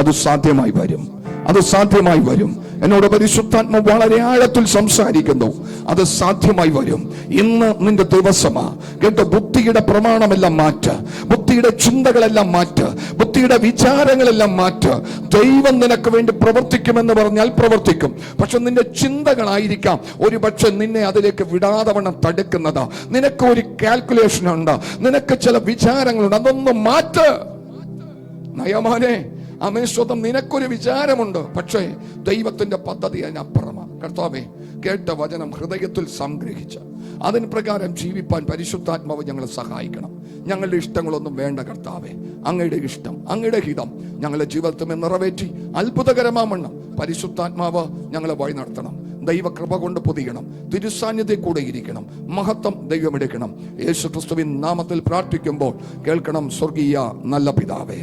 അത് സാധ്യമായി വരും. അത് സാധ്യമായി വരും. എന്നോട് പരിശുദ്ധാത്മ വളരെ ആഴത്തിൽ സംസാരിക്കുന്നു. അത് സാധ്യമായി വരും. ഇന്ന് നിന്റെ ദിവസമാ. കേട്ടോ, ബുദ്ധിയുടെ പ്രമാണമെല്ലാം മാറ്റ്, ബുദ്ധിയുടെ ചിന്തകളെല്ലാം മാറ്റ്, ബുദ്ധിയുടെ വിചാരങ്ങളെല്ലാം മാറ്റ്. ദൈവം നിനക്ക് വേണ്ടി പ്രവർത്തിക്കുമെന്ന് പറഞ്ഞാൽ പ്രവർത്തിക്കും. പക്ഷെ നിന്റെ ചിന്തകളായിരിക്കാം ഒരു പക്ഷെ നിന്നെ അതിലേക്ക് വിടാതെ വണ്ണം തടുക്കുന്നത്. നിനക്ക് ഒരു കാൽക്കുലേഷൻ ഉണ്ട്, നിനക്ക് ചില വിചാരങ്ങളുണ്ട്. അതൊന്നും മാറ്റ്. നയമാനെ, അമേശ്വതം, നിനക്കൊരു വിചാരമുണ്ട്, പക്ഷേ ദൈവത്തിന്റെ പദ്ധതി അതിനപ്പുറമാണ്. കർത്താവേ, കേട്ട വചനം ഹൃദയത്തിൽ സംഗ്രഹിച്ച് അതിന് പ്രകാരം ജീവിപ്പാൻ പരിശുദ്ധാത്മാവ് ഞങ്ങളെ സഹായിക്കണം. ഞങ്ങളുടെ ഇഷ്ടങ്ങളൊന്നും വേണ്ട കർത്താവേ, അങ്ങയുടെ ഇഷ്ടം, അങ്ങയുടെ ഹിതം ഞങ്ങളുടെ ജീവിതത്തിൽ നിറവേറ്റി അത്ഭുതകരമാവണ്ണം പരിശുദ്ധാത്മാവ് ഞങ്ങളെ വഴി നടത്തണം. ദൈവകൃപ കൊണ്ട് പൊതിയണം. തിരുസാന്നിധ്യം കൂടെ ഇരിക്കണം. മഹത്വം ദൈവമെടുക്കണം. യേശു ക്രിസ്തുവിൻ നാമത്തിൽ പ്രാർത്ഥിക്കുമ്പോൾ കേൾക്കണം, സ്വർഗീയ നല്ല പിതാവേ.